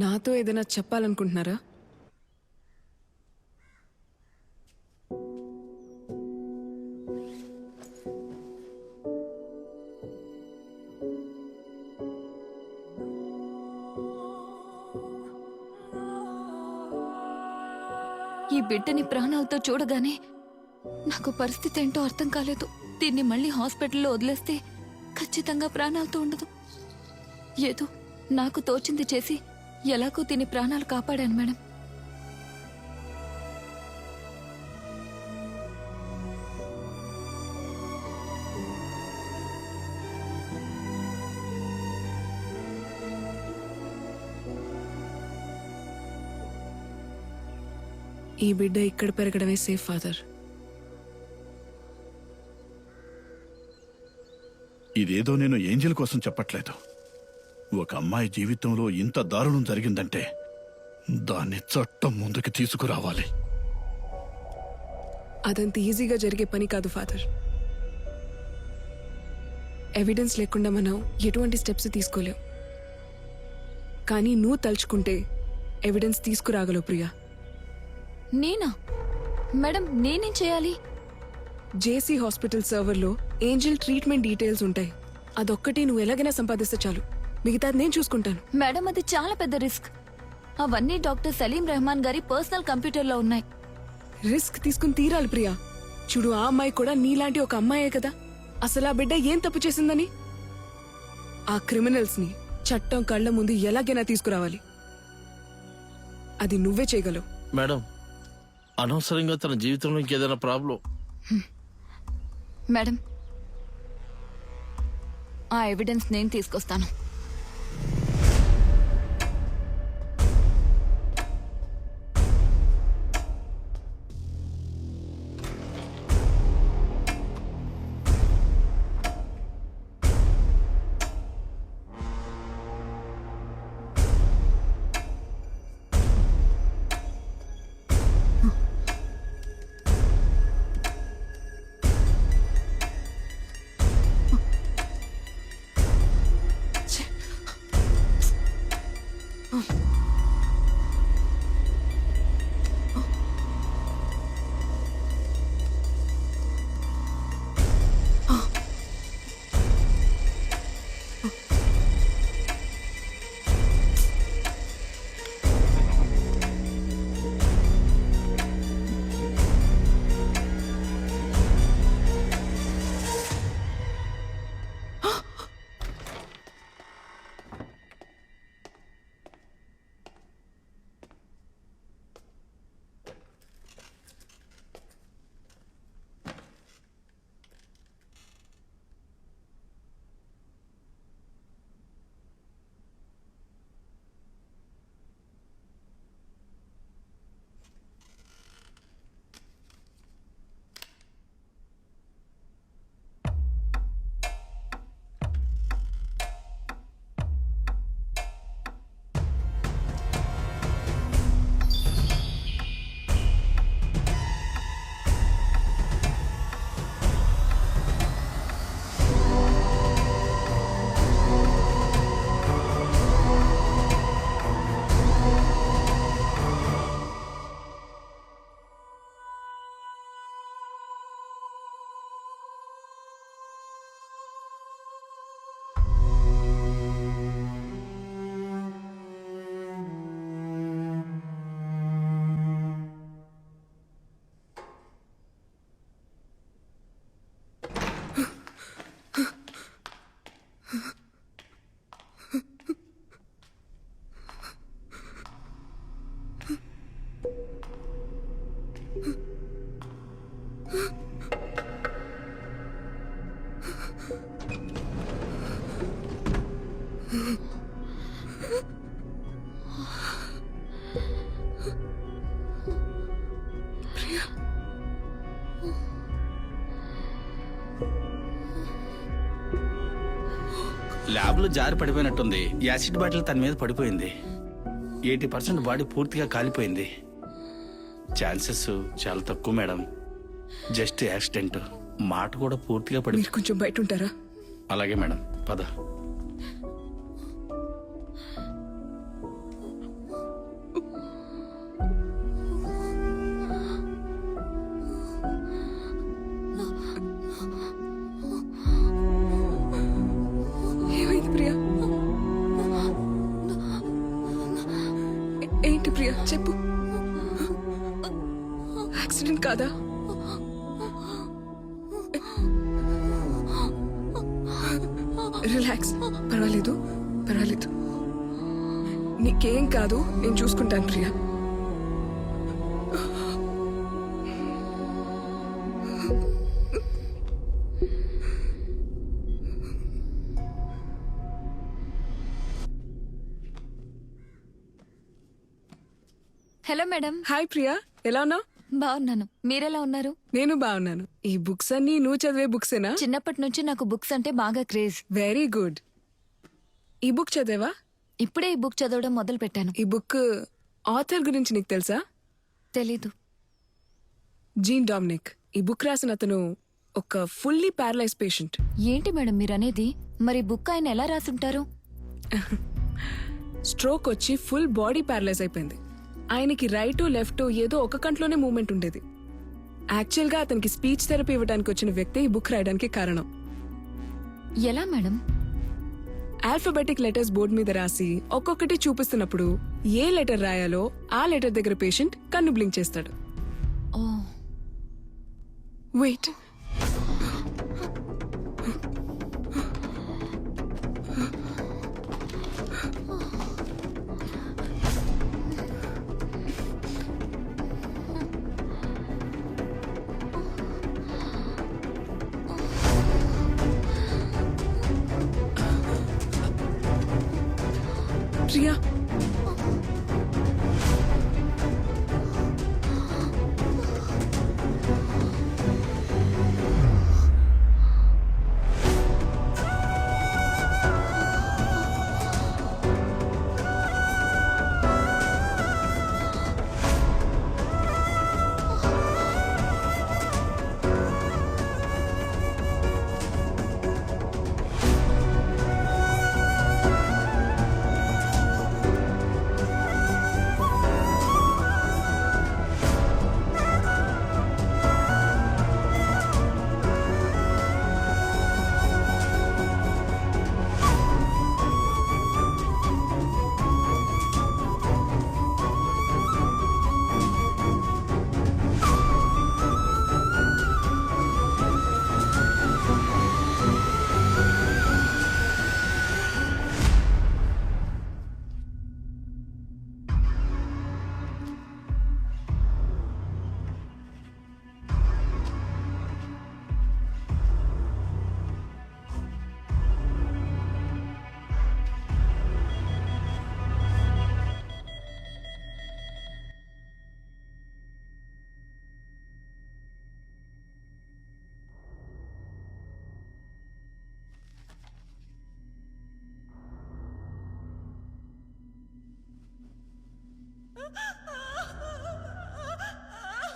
నాతో ఏదైనా చెప్పాలనుకుంటున్నారా? ఈ బిడ్డని ప్రాణాలతో చూడగానే నాకు పరిస్థితి ఏంటో అర్థం కాలేదు. దీన్ని మళ్ళీ హాస్పిటల్లో వదిలేస్తే ఖచ్చితంగా ప్రాణాలతో ఉండదు. ఏదో నాకు తోచింది చేసి ఎలాగో దీని ప్రాణాలు కాపాడాను మేడం. ఈ బిడ్డ ఇక్కడ పెరగడమే సేఫ్ ఫాదర్. ఇదేదో నేను ఏంజెల్ కోసం చెప్పట్లేదు. ఒక అమ్మాయి జీవితంలో ఇంత దారుణం జరిగిందంటే దాన్ని చట్టం ముందుకు తీసుకురావాలి. అదంత ఈజీగా జరిగే పని కాదు ఫాదర్. ఎవిడెన్స్ లేకుండా మనం ఎటువంటి స్టెప్స్ తీసుకోలేం. కానీ నువ్వు తలుచుకుంటే ఎవిడెన్స్ తీసుకురాగలవు ప్రియా. నేనా మేడం? నేనేం చేయాలి? జేసీ హాస్పిటల్ సర్వర్లో ఏంజెల్ ట్రీట్మెంట్ డీటెయిల్స్ ఉంటాయి. అదొక్కటి నువ్వు ఎలాగైనా సంపాదిస్తే చాలు. మిగతాది నేను చూసుకుంటాను. మేడం, అది చాలా పెద్ద రిస్క్. అవన్నీ డాక్టర్ సలీం రెహమాన్ గారి పర్సనల్ కంప్యూటర్లో ఉన్నాయి. రిస్క్ తీసుకుని తీరాలి ప్రియా. చూడు, ఆ అమ్మాయి కూడా నీలాంటి ఒక అమ్మాయే కదా. అసలు ఆ బిడ్డ ఏం తప్పు చేసిందని? ఆ క్రిమినల్స్ ని చట్టం కళ్ళ ముందు ఎలాగైనా తీసుకురావాలి. అది నువ్వే చేయగలవు. మేడం, అనవసరంగా తన జీవితంలో ఇంకేదైనా ప్రాబ్లం. మేడం, ఆ ఎవిడెన్స్ నేను తీసుకొస్తాను. ల్యాబ్ లో జారి పడిపోయినట్టుంది. యాసిడ్ బాటిల్ తన మీద పడిపోయింది. 80% బాడీ పూర్తిగా కాలిపోయింది. ఛాన్సెస్ చాలా తక్కువ మేడం. Just accident. మాట కూడా పూర్తిగా పడి. మీరు కొంచెం బయట ఉంటారా? అలాగే మేడం, పద. ఏమైంది ప్రియా? ఏంటి ప్రియా, చెప్పు. యాక్సిడెంట్ కాదా? రిలాక్స్, పర్వాలేదు పర్వాలేదు, నీకేం కాదు, నేను చూసుకుంటాను Priya. Hello madam. Hi Priya, ఎలా ఉన్నావు? బాగున్నాను, మీరెలా ఉన్నారు? నేను బాగున్నాను. ఈ బుక్స్ అన్ని నువ్వు చదివే బుక్సేనా? చిన్నప్పటి నుంచి నాకు బుక్స్ అంటే బాగా క్రేజ్. Very good. ఈ బుక్ చదివా? ఇప్పుడే ఈ బుక్ చదవడం మొదలు పెట్టాను. ఈ బుక్ ఆథర్ గురించి నీకు తెలుసా? తెలీదు. Gene Dominic. ఈ బుక్ రాసిన అతను ఒక ఫుల్లీ ప్యారలైజ్ పేషెంట్. ఏంటి మేడం మీరనేది? మరి బుక్ ఆయన ఎలా రాసుంటారు? స్ట్రోక్ వచ్చి ఫుల్ బాడీ ప్యారలైజ్ అయిపోయింది. ఆయనకి రైట్ లెఫ్ట్ ఏదో ఒక కంట్లోనే మూవ్మెంట్ ఉండేది. యాక్చువల్ గా అతనికి స్పీచ్ థెరపీ ఇవ్వడానికి వచ్చిన వ్యక్తి ఈ బుక్ రాయడానికి కారణం. ఎలా మేడం? ఆల్ఫాబెటిక్ లెటర్స్ బోర్డు మీద రాసి ఒక్కొక్కటి చూపిస్తున్నప్పుడు ఏ లెటర్ రాయాలో ఆ లెటర్ దగ్గర పేషెంట్ కన్ను బ్లింక్ చేస్తాడు. ఓ, వెయిట్. ప్రియా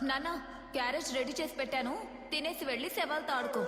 నాన్న క్యారేజ్ రెడీ చేసి పెట్టాను, తినేసి వెళ్ళి శవాలతో ఆడుకో.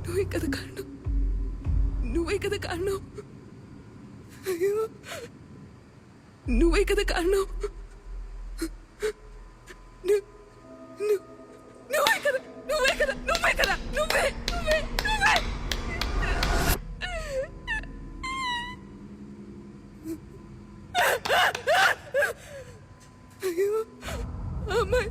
నువ్వే కదా కారణం, నువ్వే కదా కారణం, అయ్యో నువ్వే కదా కారణం, నువ్వే కదా నువ్వే కదా నువ్వే కదా నువ్వే నువ్వే నువ్వే అయ్యో అమ్మాయి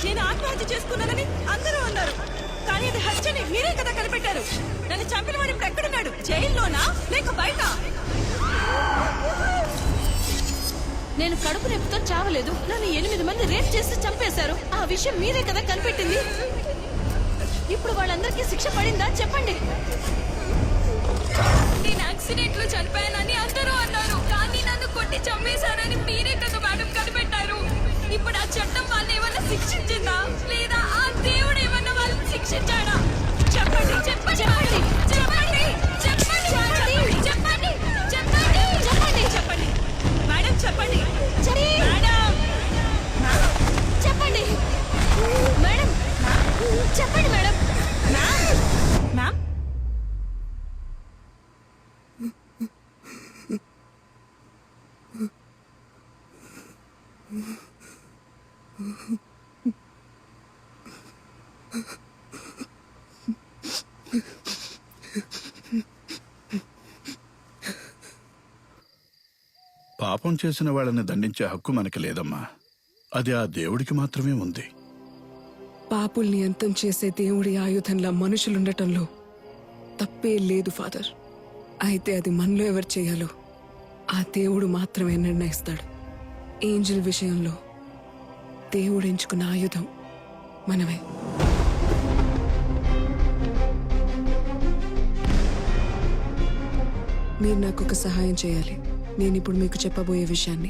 నేను ఆత్మహత్య చేసుకున్నానని అందరూ అన్నారు, కానీ అది హత్యని మీరే కదా కనిపెట్టారు. నన్ను చంపిన వాడు ఇప్పుడు ఎక్కడున్నాడు? జైల్లోనా లేక బయట? నేను కడుపు నొప్పితో చావలేదు, నన్ను 8 మంది రేప్ చేసి చంపేశారు. ఆ విషయం మీరే కదా కనిపెట్టింది. ఇప్పుడు వాళ్ళందరికీ శిక్ష పడిందా చెప్పండి. నేను యాక్సిడెంట్ లో చనిపోయానని అందరూ అన్నారు, కానీ నన్ను కొట్టి చంపేశారని మీరే కదా మేడం కనిపెట్టారు. ఇప్పుడు ఆ చట్టం వాళ్ళు ఏమన్నా శిక్షించిందా లేదా ఆ దేవుడు ఏమన్నా వాళ్ళని శిక్షించాడా? చెప్పండి చెప్పండి చెప్పండి చెప్పండి చెప్పండి చెప్పండి చెప్పండి చెప్పండి చెప్పండి మేడం చెప్పండి మేడం చెప్పండి మేడం చెప్పండి మేడం మ్యామ్ పాపం చేసిన వాళ్ళని దండించే హక్కు మనకి లేదమ్మా. అది ఆ దేవుడికి మాత్రమే ఉంది. పాపుల్ని అంతం చేసే దేవుడి ఆయుధంలా మనుషులుండటంలో తప్పే లేదు ఫాదర్. అయితే అది మనలో ఎవరు చేయాలో ఆ దేవుడు మాత్రమే నిర్ణయిస్తాడు. ఏంజల్ విషయంలో దేవుడు ఎంచుకున్న ఆయుధం మనమే. మీరు నాకు ఒక సహాయం చేయాలి. నేను ఇప్పుడు మీకు చెప్పబోయే విషయాన్ని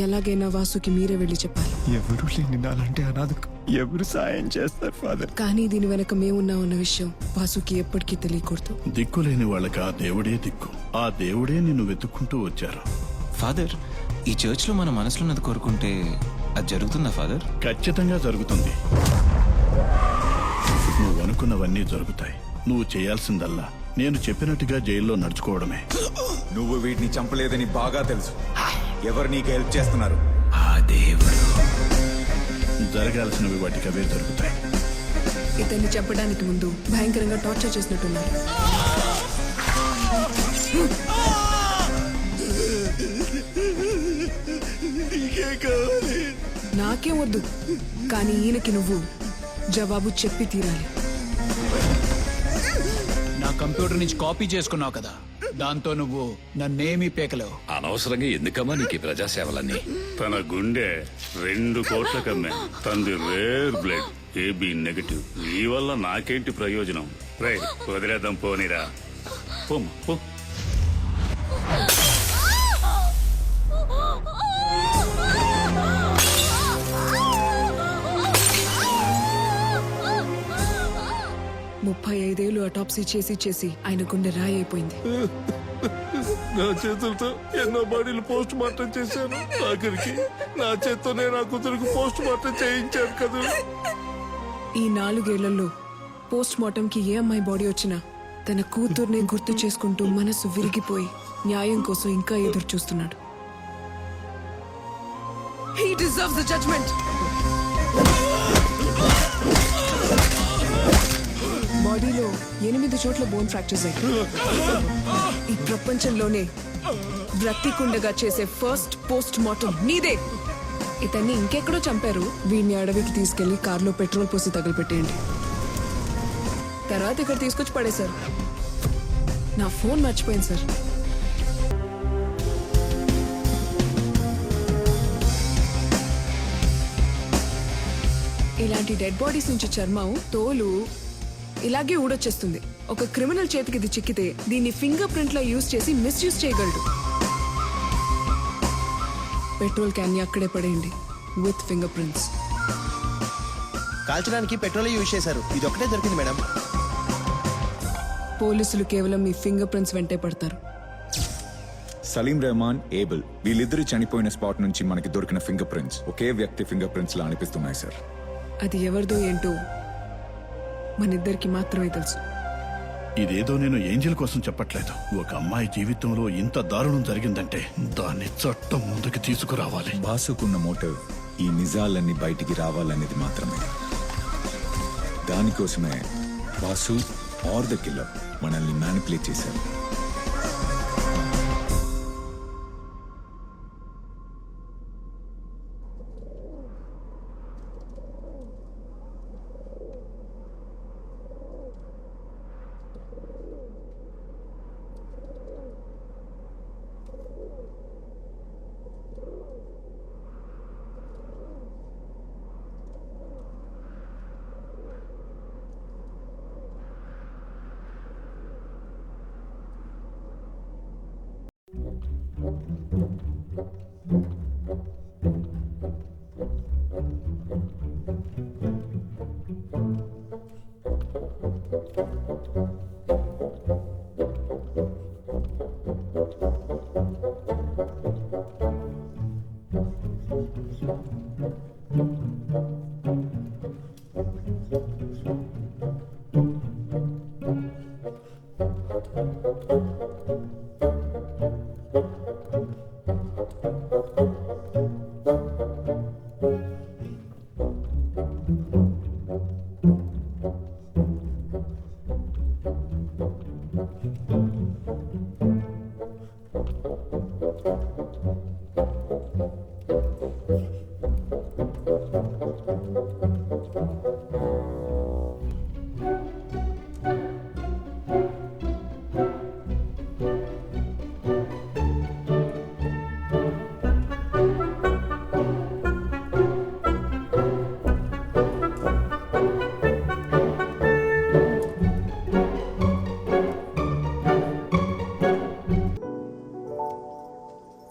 ఎలాగైనా వాసుకి మీరే వెళ్ళి చెప్పాలి. ఎవరు లేని నాలంటే అనాథకు ఎవరు సాయం చేస్తారు ఫాదర్? కానీ దీని వెనక మేమున్నామన్న విషయం వాసుకి ఎప్పటికీ తెలియకూడదు. దిక్కులేని వాళ్ళకి ఆ దేవుడే దిక్కు. ఆ దేవుడే నిన్ను వెతుక్కుంటూ వచ్చారు. ఫాదర్, ఈ చర్చ్ లో మన మనసులో ఉన్నది కోరుకుంటే అది జరుగుతుందా ఫాదర్? ఖచ్చితంగా జరుగుతుంది. నువ్వు అనుకున్నవన్నీ జరుగుతాయి. నువ్వు చేయాల్సిందల్లా నేను చెప్పినట్టుగా జైల్లో నడుచుకోవడమే. నువ్వు వీటిని చంపలేదని బాగా తెలుసు. ఎవరు నీకు హెల్ప్ చేస్తున్నారు? ఆ దేవుడు. జరగాల్సినవి వాటికి అవే జరుగుతాయి. ఇతన్ని చంపడానికి ముందు భయంకరంగా టార్చర్ చేసినట్టున్నారు. నాకే వద్దు, కానీ ఈయనకి నువ్వు జవాబు చెప్పి తీరాలి. నా కంప్యూటర్ నుంచి కాపీ చేసుకున్నావు కదా, దాంతో నువ్వు నన్నేమీ పేకలేవు. అనవసరంగా ఎందుకమ్మా నీకు ఈ ప్రజాసేవలన్నీ? తన గుండె 2 కోట్ల కమ్మే. తంది రేర్ బ్లడ్ AB నెగటివ్. ఈ వల్ల నాకేంటి ప్రయోజనం? రే వదిలేద్దాం పోనీరా. పో. ముప్పై 35 ఏళ్ళు అటాప్సీ చేసి ఆయన గుండె రాయి అయిపోయింది. నా చేతులతో ఎన్నో బాడీలు పోస్ట్ మార్టం చేశాను. ఆఖరికి నా చేత్తోనే నా కూతురికి పోస్ట్ మార్టం చేయించాను కదా. ఈ 4 ఏళ్లలో పోస్ట్ మార్టంకి ఏ అమ్మాయి బాడీ వచ్చినా తన కూతుర్నే గుర్తు చేసుకుంటూ మనసు విరిగిపోయి న్యాయం కోసం ఇంకా ఎదురు చూస్తున్నాడు. He deserves the judgment. బాడీలో 8 చోట్ల బోన్ ఫ్రాక్చర్స్ అయ్యాయి. ఈ ప్రపంచంలోనే బ్రతికుండగా చేసే ఫస్ట్ పోస్ట్ మార్టం నీదే. ఇతన్ని ఇంకెక్కడో చంపారు. వీడిని అడవికి తీసుకెళ్లి కార్లో పెట్రోల్ పోసి తగలపెట్టేయండి. తర్వాత ఇక్కడ తీసుకొచ్చి పడేశారు. నా ఫోన్ మర్చిపోయింది సార్. ఇలాంటి డెడ్ బాడీస్ నుంచి చర్మం, తోలు ఇలాగే ఊడొచ్చేస్తుంది. ఒక క్రిమినల్ చేతికి ఇది చిక్కితే దీన్ని ఫింగర్ ప్రింట్ లా యూజ్ చేసి మిస్యూజ్ చేయగలడు. పెట్రోల్ క్యాన్ ని అక్కడే పడేయండి విత్ ఫింగర్ ప్రింట్స్. కాల్చడానికి పెట్రోల్ యూజ్ చేశారు. ఇది ఒకటే దొరికింది మేడం. పోలీసులు కేవలం మీ ఫింగర్ ప్రింట్స్ వెంటే పడతారు. సలీం రెహమాన్, ఏబుల్ వీళ్ళిద్దరు చనిపోయిన స్పాట్ నుంచి మనకి దొరికిన ఫింగర్ ప్రింట్స్ ఒకే వ్యక్తి ఫింగర్ ప్రింట్స్ లా అనిపిస్తున్నాయి సార్. అది ఎవరిదో ఏంటో మనిద్దరికి మాత్రమే తెలుసు. ఇదేదో నేను ఏంజల్ కోసం చెప్పట్లేదు. ఒక అమ్మాయి జీవితంలో ఇంత దారుణం జరిగిందంటే దాన్ని చట్టం ముందుకు తీసుకురావాలి. బాసుకున్న మోటివ్ ఈ నిజాలన్నీ బయటికి రావాలనేది మాత్రమే. దానికోసమే బాసు ఆర్ ద కిల్లర్ మనల్ని మ్యానిపులేట్ చేశారు.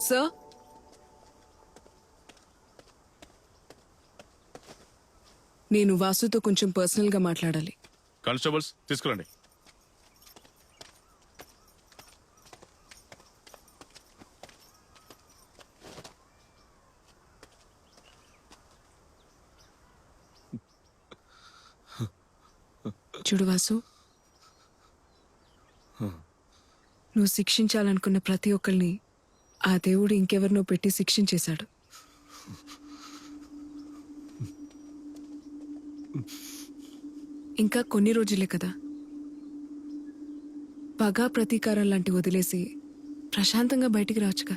సార్, నేను వాసుతో కొంచెం పర్సనల్ గా మాట్లాడాలి. కానిస్టేబుల్స్ తీసుకురండి. చూడు వాసు, నువ్వు శిక్షించాలనుకున్న ప్రతి ఒక్కరిని ఆ దేవుడు ఇంకెవరినో పెట్టి శిక్షించేశాడు. ఇంకా కొన్ని రోజులే కదా. పగా ప్రతీకారం లాంటి వదిలేసి ప్రశాంతంగా బయటికి రావచ్చుగా.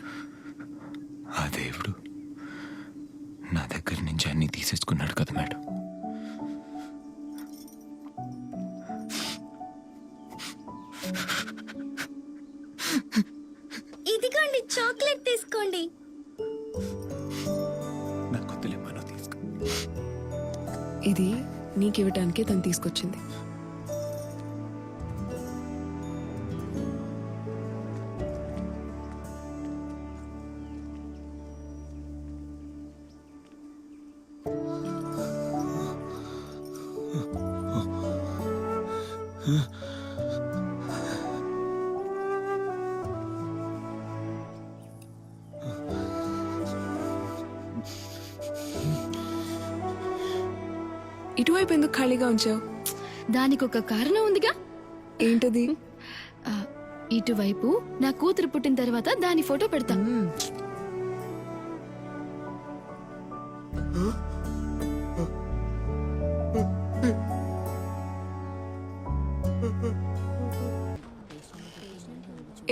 ఆ దేవుడు నా దగ్గర నుంచి అన్ని తీసేసుకున్నాడు కదా మేడం. ఇదిగోండి చాక్లెట్ తీసుకోండి. నా కొద్దులే మనం తీసుకో. ఇది నీకివ్వటానికే తను తీసుకొచ్చింది. ఇటువైపు ఎందుకు ఖాళీగా ఉంచావు? దానికి ఒక కారణం ఉందిగా. ఏంటది? ఇటువైపు నా కూతురు పుట్టిన తర్వాత దాని ఫోటో పెడతా.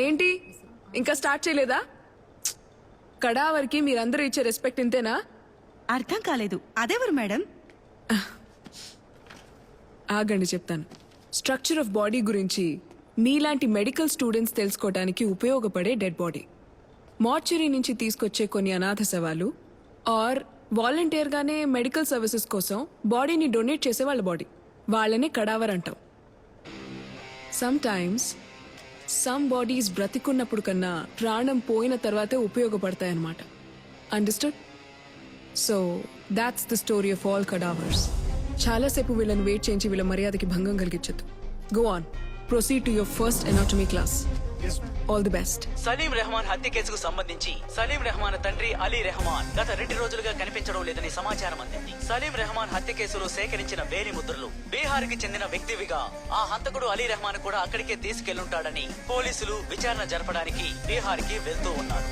ఏంటి ఇంకా స్టార్ట్ చేయలేదా? కడావరికి మీరందరూ ఇచ్చే రెస్పెక్ట్ ఇంతేనా? అర్థం కాలేదు. అదెవరు మేడం? ఆగండి చెప్తాను. స్ట్రక్చర్ ఆఫ్ బాడీ గురించి మీలాంటి మెడికల్ స్టూడెంట్స్ తెలుసుకోవడానికి ఉపయోగపడే డెడ్ బాడీ, మార్చరీ నుంచి తీసుకొచ్చే కొన్ని అనాథ శవాలు, ఆర్ వాలంటీర్గానే మెడికల్ సర్వీసెస్ కోసం బాడీని డొనేట్ చేసే వాళ్ళ బాడీ, వాళ్ళనే కడావర్ అంటాం. సమ్ టైమ్స్ సమ్ బాడీస్ బ్రతికున్నప్పుడు కన్నా ప్రాణం పోయిన తర్వాతే ఉపయోగపడతాయన్నమాట. Understood? So that's the story of all cadavers. చాలాసేపు వీళ్ళని వెయిట్ చేయించి వీళ్ళ మర్యాదకి భంగం కలిగించద్దు. Go on, proceed to your first anatomy class. All the best. Salim Rahman హత్య కేసుకు సంబంధించి సలీం రెహమాన్ తండ్రి అలీ రెహమాన్ గత 2 రోజులుగా కనిపించడం లేదని సమాచారం అందింది. సలీం రెహమాన్ హత్య కేసులో సేకరించిన వేలి ముద్రలు బీహార్కి చెందిన వ్యక్తివిగా ఆ హంతకుడు అలీ రెహమాన్ కూడా అక్కడికే తీసుకెళ్లుంటాడని పోలీసులు విచారణ జరపడానికి బీహార్కి వెళ్తూ ఉన్నారు.